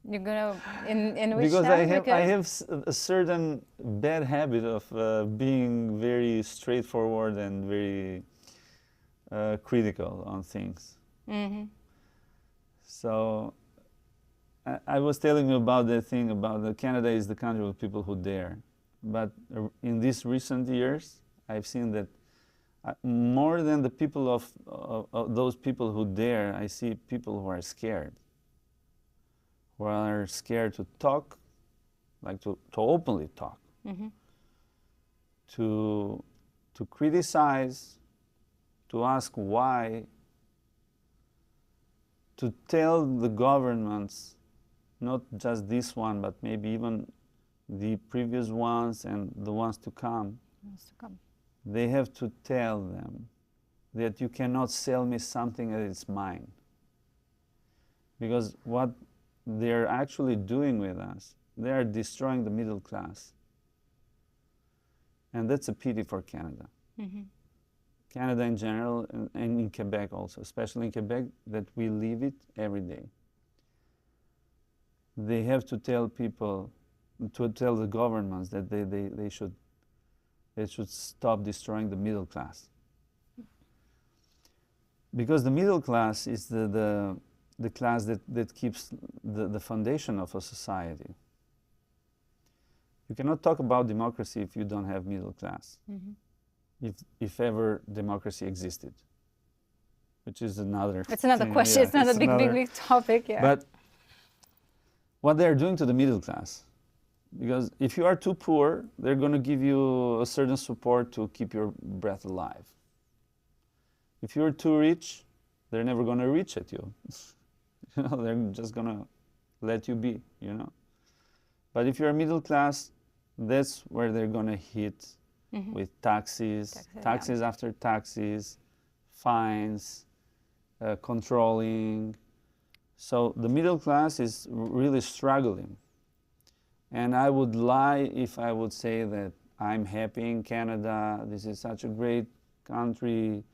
You're going to, in which because time? I have a certain bad habit of being very straightforward and very critical on things. Mm-hmm. So I was telling you about that thing about that Canada is the country of people who dare. But in these recent years, I've seen that more than the people of those people who dare, I see people who are scared to talk, like to openly talk, to criticize, to ask why, to tell the governments, not just this one, but maybe even the previous ones and the ones to come. They have to tell them that you cannot sell me something that is mine. Because what they're actually doing with us, they are destroying the middle class. And that's a pity for Canada. Canada in general, and in Quebec also, especially in Quebec, that we live it every day. They have to tell people, to tell the governments that they should stop destroying the middle class. Because the middle class is the class that keeps the foundation of a society. You cannot talk about democracy if you don't have middle class. If ever democracy existed, which is another. It's another thing. question. Yeah, it's not a big topic. Yeah. But what they're doing to the middle class, because if you are too poor, they're going to give you a certain support to keep your breath alive. If you're too rich, they're never going to reach at you. You know, they're just going to let you be, you know. But if you're middle class, that's where they're going to hit with taxes after taxes, fines, controlling. So the middle class is really struggling. And I would lie if I would say that I'm happy in Canada, this is such a great country,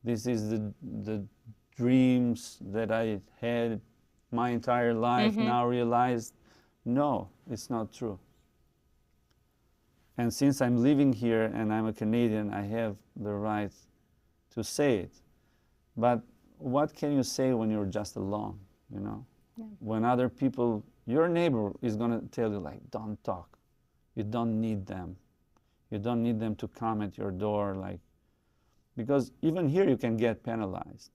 this is the dreams that I had my entire life now realized. No, it's not true. And since I'm living here and I'm a Canadian, I have the right to say it. But what can you say when you're just alone, you know? Yeah. When other people, your neighbor is going to tell you, like, don't talk. You don't need them. You don't need them to come at your door, like, because even here you can get penalized.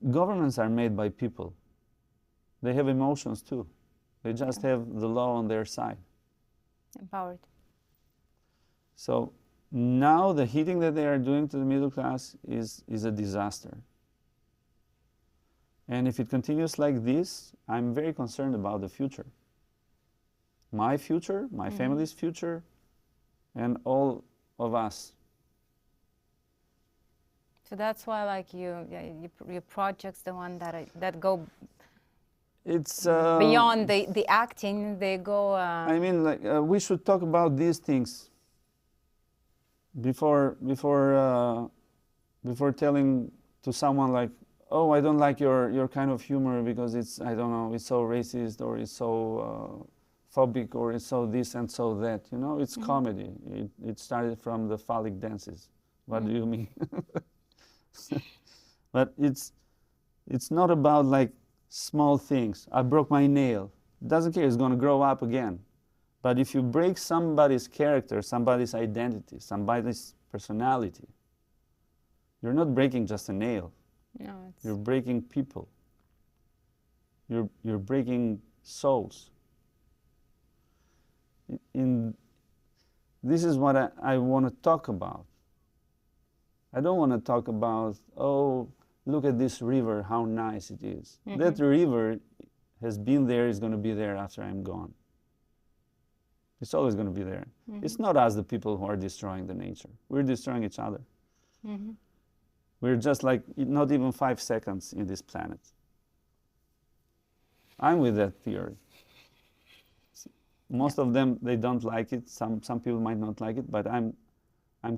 Governments are made by people. They have emotions too. They just have the law on their side. Empowered. So now the hitting that they are doing to the middle class is a disaster. And if it continues like this, I'm very concerned about the future. My future, my family's future, and all of us. So that's why, like, your projects, the one that go it's beyond the acting, they go. I mean, like, we should talk about these things before telling to someone, like, oh, I don't like your kind of humor because it's, I don't know, it's so racist, or it's so phobic, or it's so this and so that. You know, it's comedy. It started from the phallic dances. What do you mean? But it's not about, like, small things. I broke my nail. Doesn't care, it's going to grow up again. But if you break somebody's character, somebody's identity, somebody's personality, you're not breaking just a nail. No, you're breaking people. You're breaking souls. This is what I want to talk about. I don't want to talk about, oh, look at this river, how nice it is. That river has been there, is going to be there after I'm gone. It's always going to be there. It's not us, the people, who are destroying the nature. We're destroying each other. We're just, like, not even 5 seconds in this planet. I'm with that theory. Most of them, they don't like it. Some people might not like it, but I'm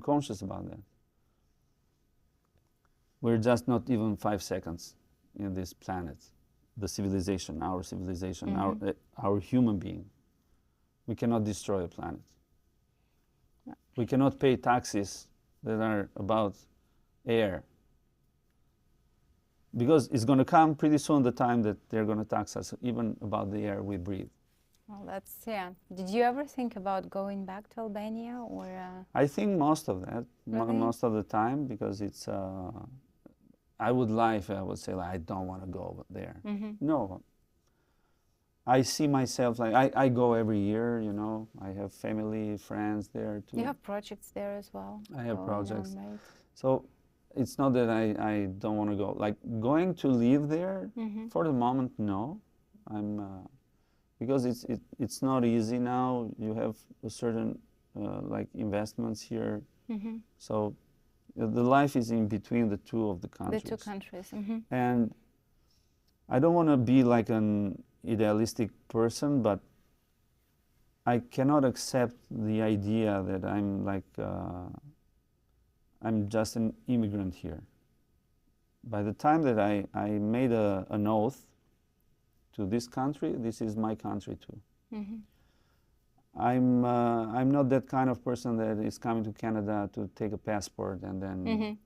conscious about that. We're just not even 5 seconds in this planet. The civilization, our our human being. We cannot destroy a planet. We cannot pay taxes that are about air. Because it's going to come pretty soon the time that they're going to tax us even about the air we breathe. Well, that's, yeah. Did you ever think about going back to Albania, or? I think most of that, really? Most of the time, because it's, I would lie if I would say, like, I don't want to go there. No. I see myself, like, I go every year, you know. I have family, friends there too. You have projects there as well? I have projects. On, right? So it's not that I don't want to go. Like, going to live there, for the moment, no. Because it's not easy now. You have a certain, like, investments here. So the life is in between the two of the countries. The two countries. And I don't want to be like an idealistic person, but I cannot accept the idea that I'm, like, I'm just an immigrant here. By the time that I made an oath to this country, this is my country too. I'm not that kind of person that is coming to Canada to take a passport and then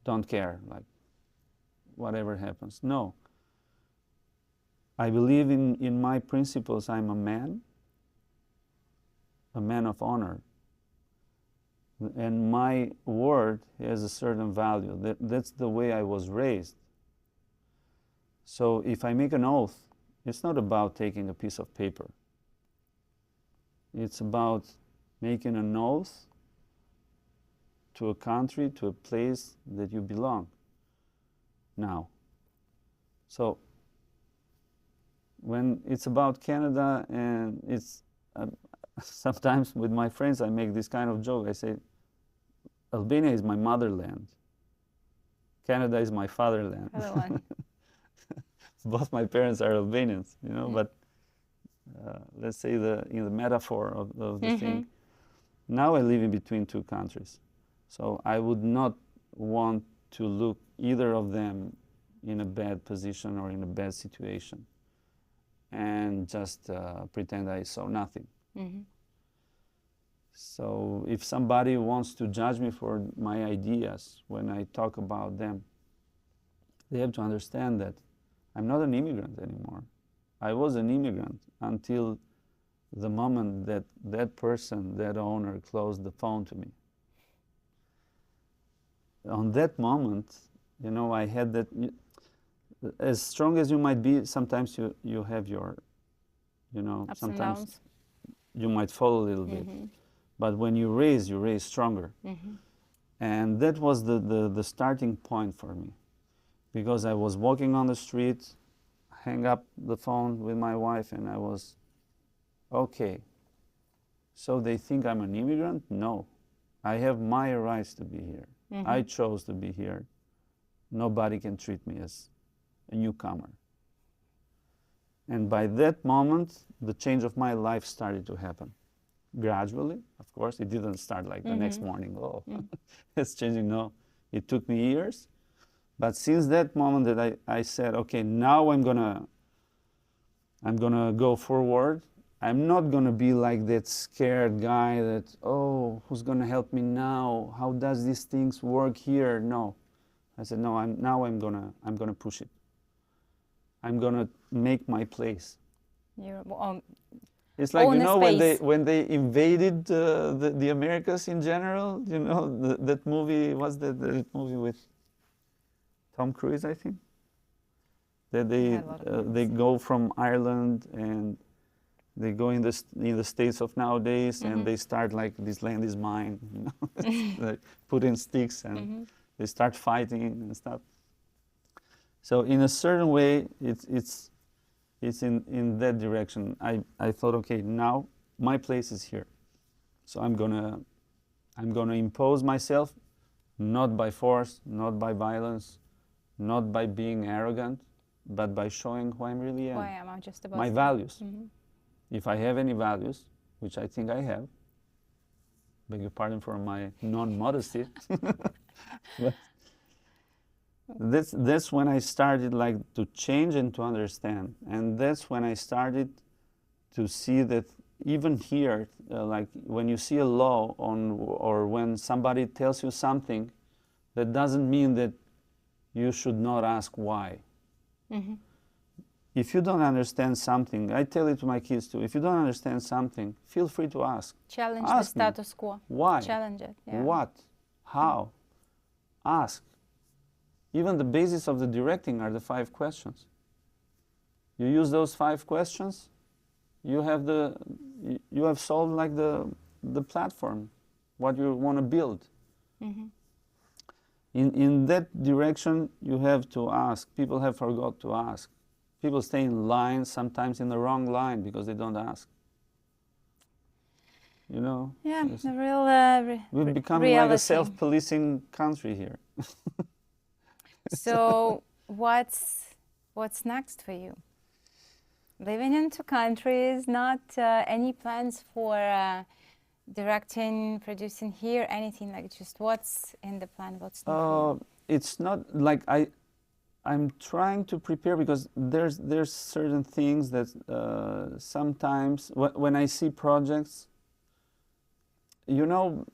don't care, like, whatever happens. No. I believe in my principles. I'm a man of honor. And my word has a certain value. That's the way I was raised. So if I make an oath, it's not about taking a piece of paper. It's about making an oath to a country, to a place that you belong now. So when it's about Canada, and it's sometimes with my friends I make this kind of joke. I say, Albania is my motherland. Canada is my fatherland. Both my parents are Albanians, you know, but let's say in the metaphor of the thing. Now I live in between two countries. So I would not want to look either of them in a bad position or in a bad situation and just pretend I saw nothing. So if somebody wants to judge me for my ideas when I talk about them, they have to understand that I'm not an immigrant anymore. I was an immigrant until the moment that that person, that owner, closed the phone to me. On that moment, you know, I had that, as strong as you might be, sometimes you have your, you know, ups sometimes and downs. You might fall a little bit. But when you raise stronger. And that was the starting point for me. Because I was walking on the street, hang up the phone with my wife, and I was, okay, so they think I'm an immigrant? No. I have my rights to be here. I chose to be here. Nobody can treat me as a newcomer. And by that moment, the change of my life started to happen. Gradually, of course, it didn't start like the next morning, oh, it's changing, no. It took me years. But since that moment that I said, okay, now I'm gonna go forward. I'm not gonna be like that scared guy that, oh, who's gonna help me now? How does these things work here? No. I said, no, I'm gonna push it. I'm gonna make my place. It's like, you know, when they invaded the Americas in general, you know, that movie, what's that movie with Tom Cruise, I think? That they go from Ireland and they go in the States of nowadays, and they start like, this land is mine, you know, like put in sticks and they start fighting and stuff. So in a certain way, it's in that direction. I thought, okay, now my place is here, so I'm gonna impose myself, not by force, not by violence, not by being arrogant, but by showing who I really am. Who I am, just about my values. If I have any values, which I think I have, beg your pardon for my non-modesty, but that's when I started like to change and to understand. And that's when I started to see that even here, like when you see a law or when somebody tells you something, that doesn't mean that you should not ask why. If you don't understand something, I tell it to my kids too, if you don't understand something, feel free to ask. Challenge ask the status quo. Why? Challenge it. Yeah. What? How? Ask. Even the basis of the directing are the 5 questions. You use those 5 questions, you have solved like the platform, what you want to build. In that direction, you have to ask. People have forgot to ask. People stay in line, sometimes in the wrong line, because they don't ask. You know? Yeah, the real we've become reality. Like a self-policing country here. So what's next for you? Living in 2 countries, not any plans for directing, producing here, anything, like just what's in the plan, what's new for you? It's not like I'm trying to prepare, because there's certain things that sometimes when I see projects, you know,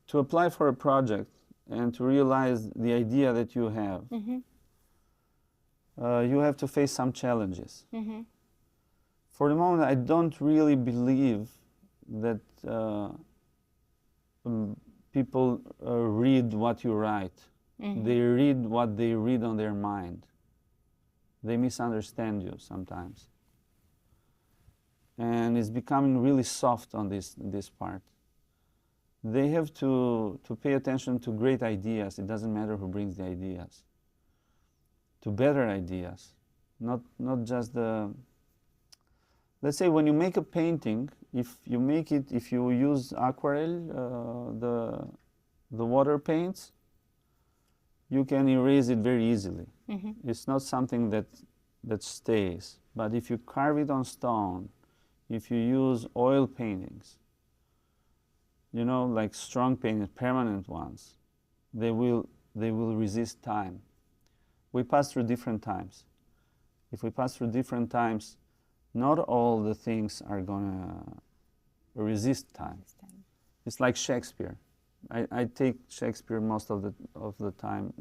to apply for a project and to realize the idea that you have, you have to face some challenges. For the moment, I don't really believe that people read what you write. They read what they read on their mind. They misunderstand you sometimes. And it's becoming really soft on this part. They have to pay attention to great ideas. It doesn't matter who brings the ideas. To better ideas. Not just the... Let's say when you make a painting, if you use aquarelle, the water paints, you can erase it very easily. It's not something that stays. But if you carve it on stone, if you use oil paintings, you know, like strong paintings, permanent ones, they will resist time. We pass through different times. If we pass through different times, not all the things are gonna resist time. It's like Shakespeare. I take Shakespeare most of the time.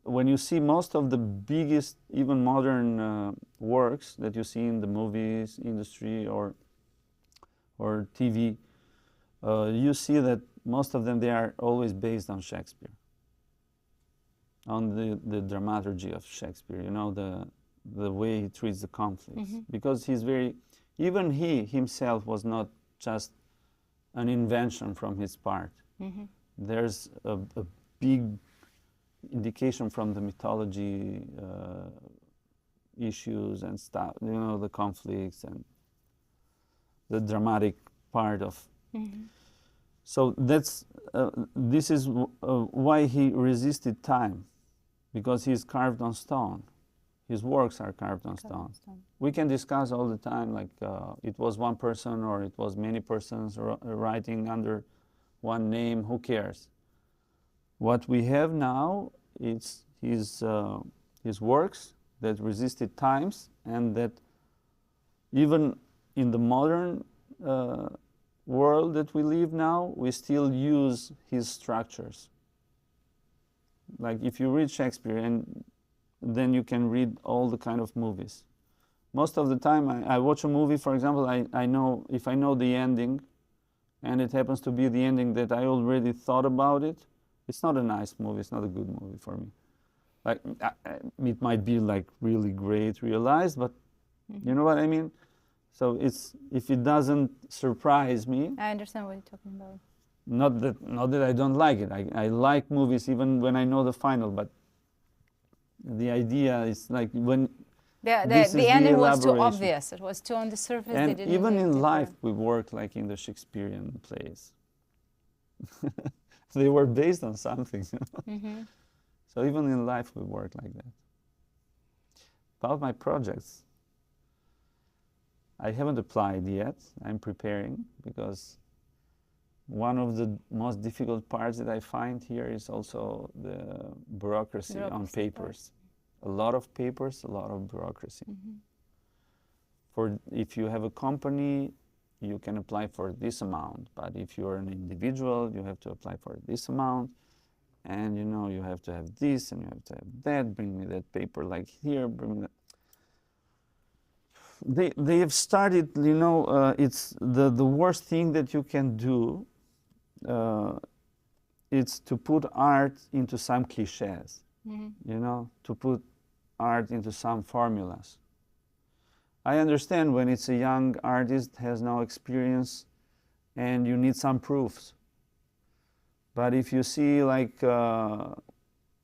When you see most of the biggest, even modern works that you see in the movies industry or TV, you see that most of them, they are always based on Shakespeare, on the dramaturgy of Shakespeare. You know, the way he treats the conflicts, because he's even he himself was not just an invention from his part. There's a big indication from the mythology issues and stuff, you know, the conflicts and the dramatic part of. So this is why he resisted time, because he's carved on stone. His works are carved on stone. We can discuss all the time, like it was one person or it was many persons writing under one name, who cares? What we have now is his works that resisted times, and that even in the modern world that we live now, we still use his structures. Like if you read Shakespeare, and then you can read all the kind of movies. Most of the time I watch a movie, for example, I know, if I know the ending, and it happens to be the ending that I already thought about it, it's not a nice movie, it's not a good movie for me. Like, it might be like really great realized, but you know what I mean? So if it doesn't surprise me... I understand what you're talking about. Not that I don't like it. I like movies even when I know the final, but the idea is like when... The ending was too obvious. It was too on the surface. And even in life, we work like in the Shakespearean plays. They were based on something. You know? So even in life, we work like that. About my projects, I haven't applied yet. I'm preparing, because one of the most difficult parts that I find here is also the bureaucracy on papers. A lot of papers, a lot of bureaucracy. If you have a company, you can apply for this amount, but if you're an individual, you have to apply for this amount, and you know, you have to have this and you have to have that. Bring me that paper like here, bring me that. They have started, you know, it's the worst thing that you can do. It's to put art into some cliches. You know, to put art into some formulas. I understand when it's a young artist, has no experience, and you need some proofs. But if you see like,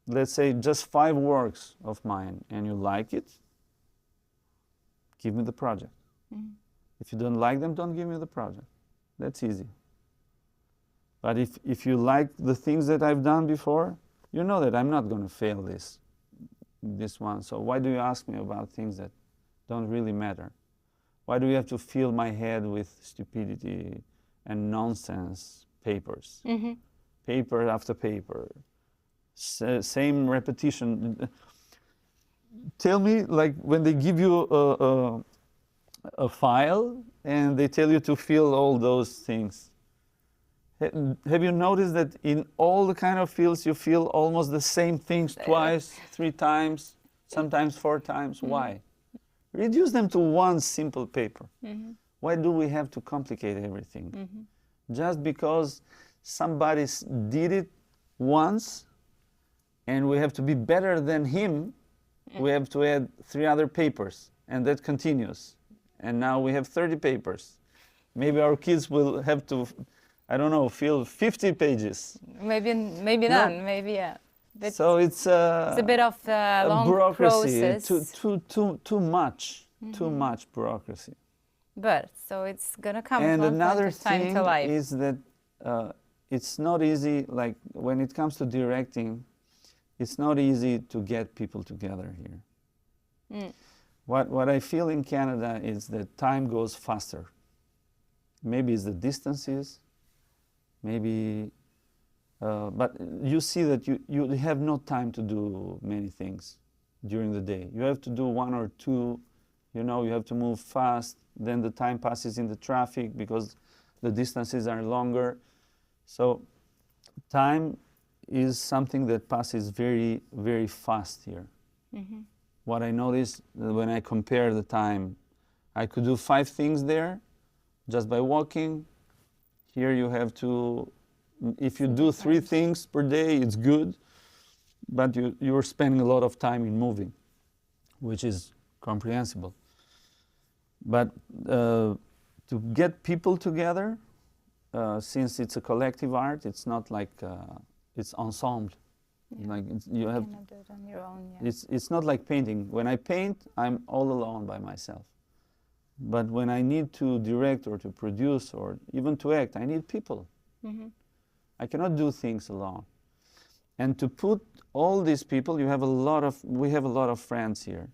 let's say just 5 works of mine, and you like it, give me the project. If you don't like them, don't give me the project. That's easy. But if you like the things that I've done before, you know that I'm not going to fail this one. So why do you ask me about things that don't really matter? Why do you have to fill my head with stupidity and nonsense papers? Paper after paper. Same repetition. Tell me, like, when they give you a file and they tell you to fill all those things. Have you noticed that in all the kind of fields you feel almost the same things twice, 3 times? sometimes 4 times. Why? Reduce them to one simple paper. Why do we have to complicate everything? Just because somebody did it once and we have to be better than him, we have to add 3 other papers, and that continues. And now we have 30 papers. Maybe our kids will have to, I don't know, fill 50 pages. Maybe none, maybe, yeah. But so it's a bit of a long bureaucracy, process. too much bureaucracy. But so it's gonna come. And one another point of time thing to life. is that it's not easy. Like when it comes to directing, it's not easy to get people together here. What I feel in Canada is that time goes faster. Maybe it's the distances, maybe, but you see that you have no time to do many things during the day. You have to do 1 or 2, you know, you have to move fast, then the time passes in the traffic because the distances are longer. So time is something that passes very, very fast here. What I noticed when I compare the time, I could do 5 things there just by walking. Here you have to, if you do 3 things per day, it's good, but you're spending a lot of time in moving, which is comprehensible. But to get people together, since it's a collective art, it's not like it's ensemble. Yeah. Like you have. cannot do it on your own. Yeah. It's not like painting. When I paint, I'm all alone by myself. But when I need to direct or to produce or even to act, I need people. I cannot do things alone. And to put all these people, we have a lot of friends here.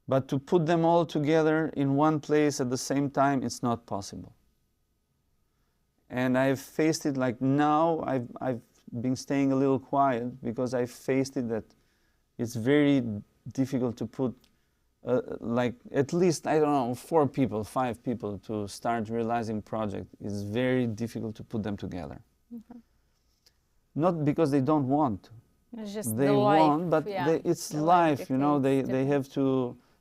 But to put them all together in one place at the same time, it's not possible. And I've faced it like now, I've been staying a little quiet because I faced it that it's very difficult to put like at least, I don't know, 4 people, 5 people to start realizing project. It's very difficult to put them together. Not because they don't want. It's just they the want, life, but yeah. it's The life, you know, dictates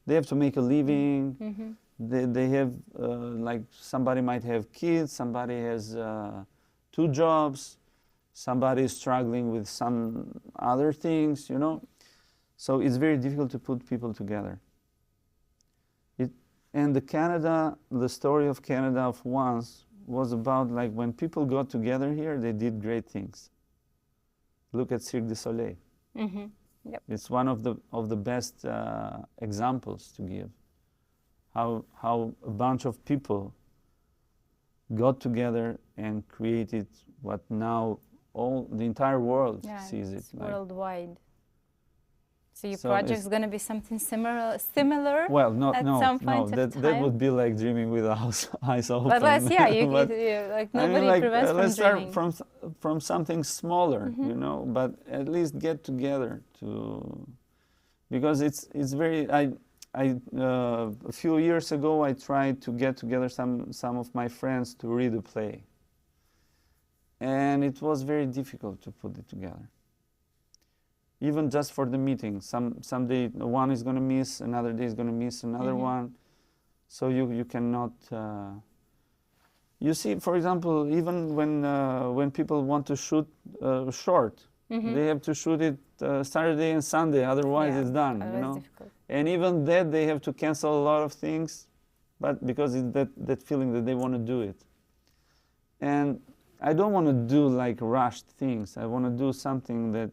they have to make a living. They have, like somebody might have kids, somebody has 2 jobs, somebody is struggling with some other things, you know. So it's very difficult to put people together. And the story of Canada of once was about like when people got together here, they did great things. Look at Cirque du Soleil. Yep. It's one of the best examples to give. How a bunch of people got together and created what now the entire world sees it it's like. worldwide. So your So project is going to be something similar. Well, at some point of that time? would be like dreaming with eyes open. But let's, yeah, But, like I mean, nobody like, prevents let's from dreaming. start from something smaller, you know, but at least get together because it's very. A few years ago, I tried to get together some of my friends to read a play, and it was very difficult to put it together. Even just for the meeting, some day one is going to miss, another day is going to miss another one, so you cannot. You see, for example, even when people want to shoot short, they have to shoot it Saturday and Sunday, otherwise it's done. You know, difficult. and even that they have to cancel a lot of things, but because it's that feeling that they want to do it. And I don't want to do like rushed things. I want to do something that.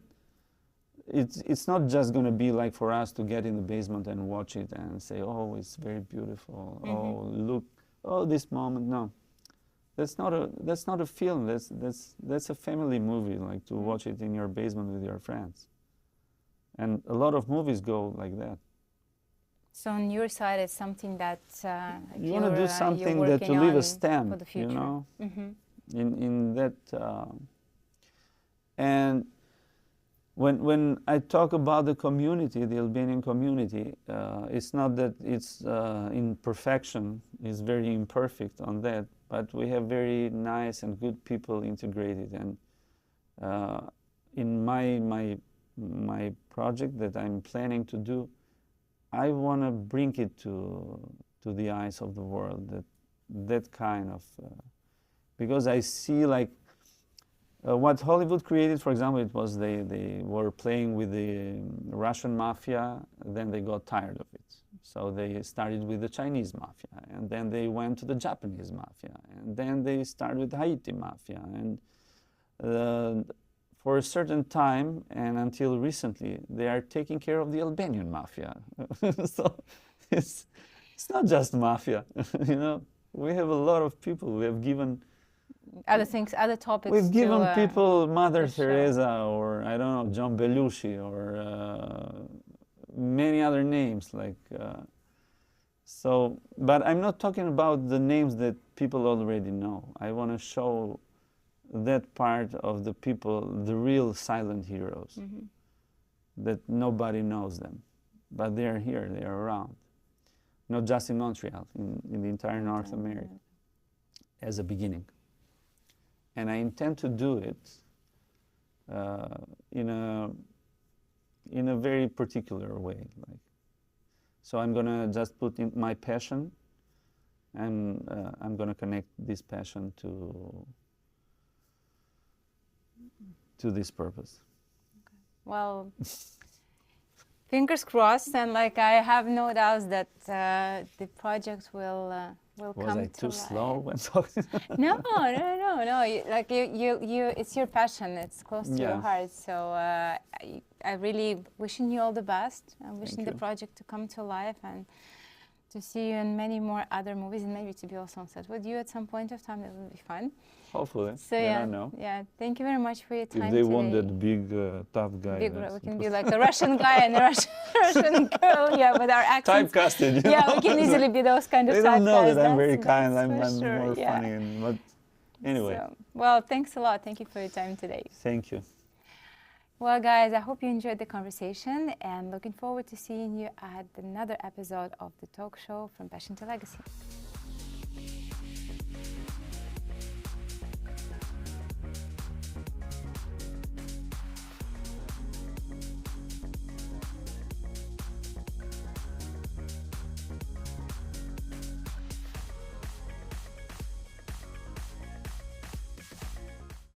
It's not just going to be like for us to get in the basement and watch it and say, oh, it's very beautiful. Oh, look, oh, this moment. No, that's not a film. That's a family movie, like to watch it in your basement with your friends. And a lot of movies go like that. So on your side, it's something that you want to do something that to leave a stamp, for the future. you know, in that. And when I talk about the community, the Albanian community, it's not that it's in perfection. It's very imperfect on that, but we have very nice and good people integrated. And in my project that I'm planning to do, I want to bring it to the eyes of the world, that kind of, because I see like what Hollywood created, for example, it was they were playing with the Russian mafia, then they got tired of it. So they started with the Chinese mafia, and then they went to the Japanese mafia, and then they started with Haiti mafia, and for a certain time and until recently, they are taking care of the Albanian mafia. So it's not just mafia, you know. We have a lot of people. We have given other things, other topics. We've given people Mother to show. Teresa, or I don't know, John Belushi, or many other names like. So, but I'm not talking about the names that people already know. I want to show that part of the people, the real silent heroes, that nobody knows them, but they are here, they are around. Not just in Montreal, in the entire North America, as a beginning. And I intend to do it in a very particular way. Like, so I'm gonna just put in my passion, and I'm gonna connect this passion to this purpose. Okay. Well, fingers crossed, and like I have no doubts that the project will come to life. Was I too slow when talking? No. Like you, it's your passion. It's close to your heart. So I really wishing you all the best. I'm wishing the project to come to life and to see you in many more other movies, and maybe to be also on set with you at some point of time. That would be fun. Hopefully. So I know. Yeah. Thank you very much for your time. If they today. want that big, tough guy. We can be like the Russian guy and the Russian girl, with our accents. Typecasted, we can easily be those kind of type guys. They don't know that I'm very kind. I'm sure, more funny. But anyway. So, well, thanks a lot. Thank you for your time today. Thank you. Well, guys, I hope you enjoyed the conversation, and looking forward to seeing you at another episode of the talk show From Passion to Legacy.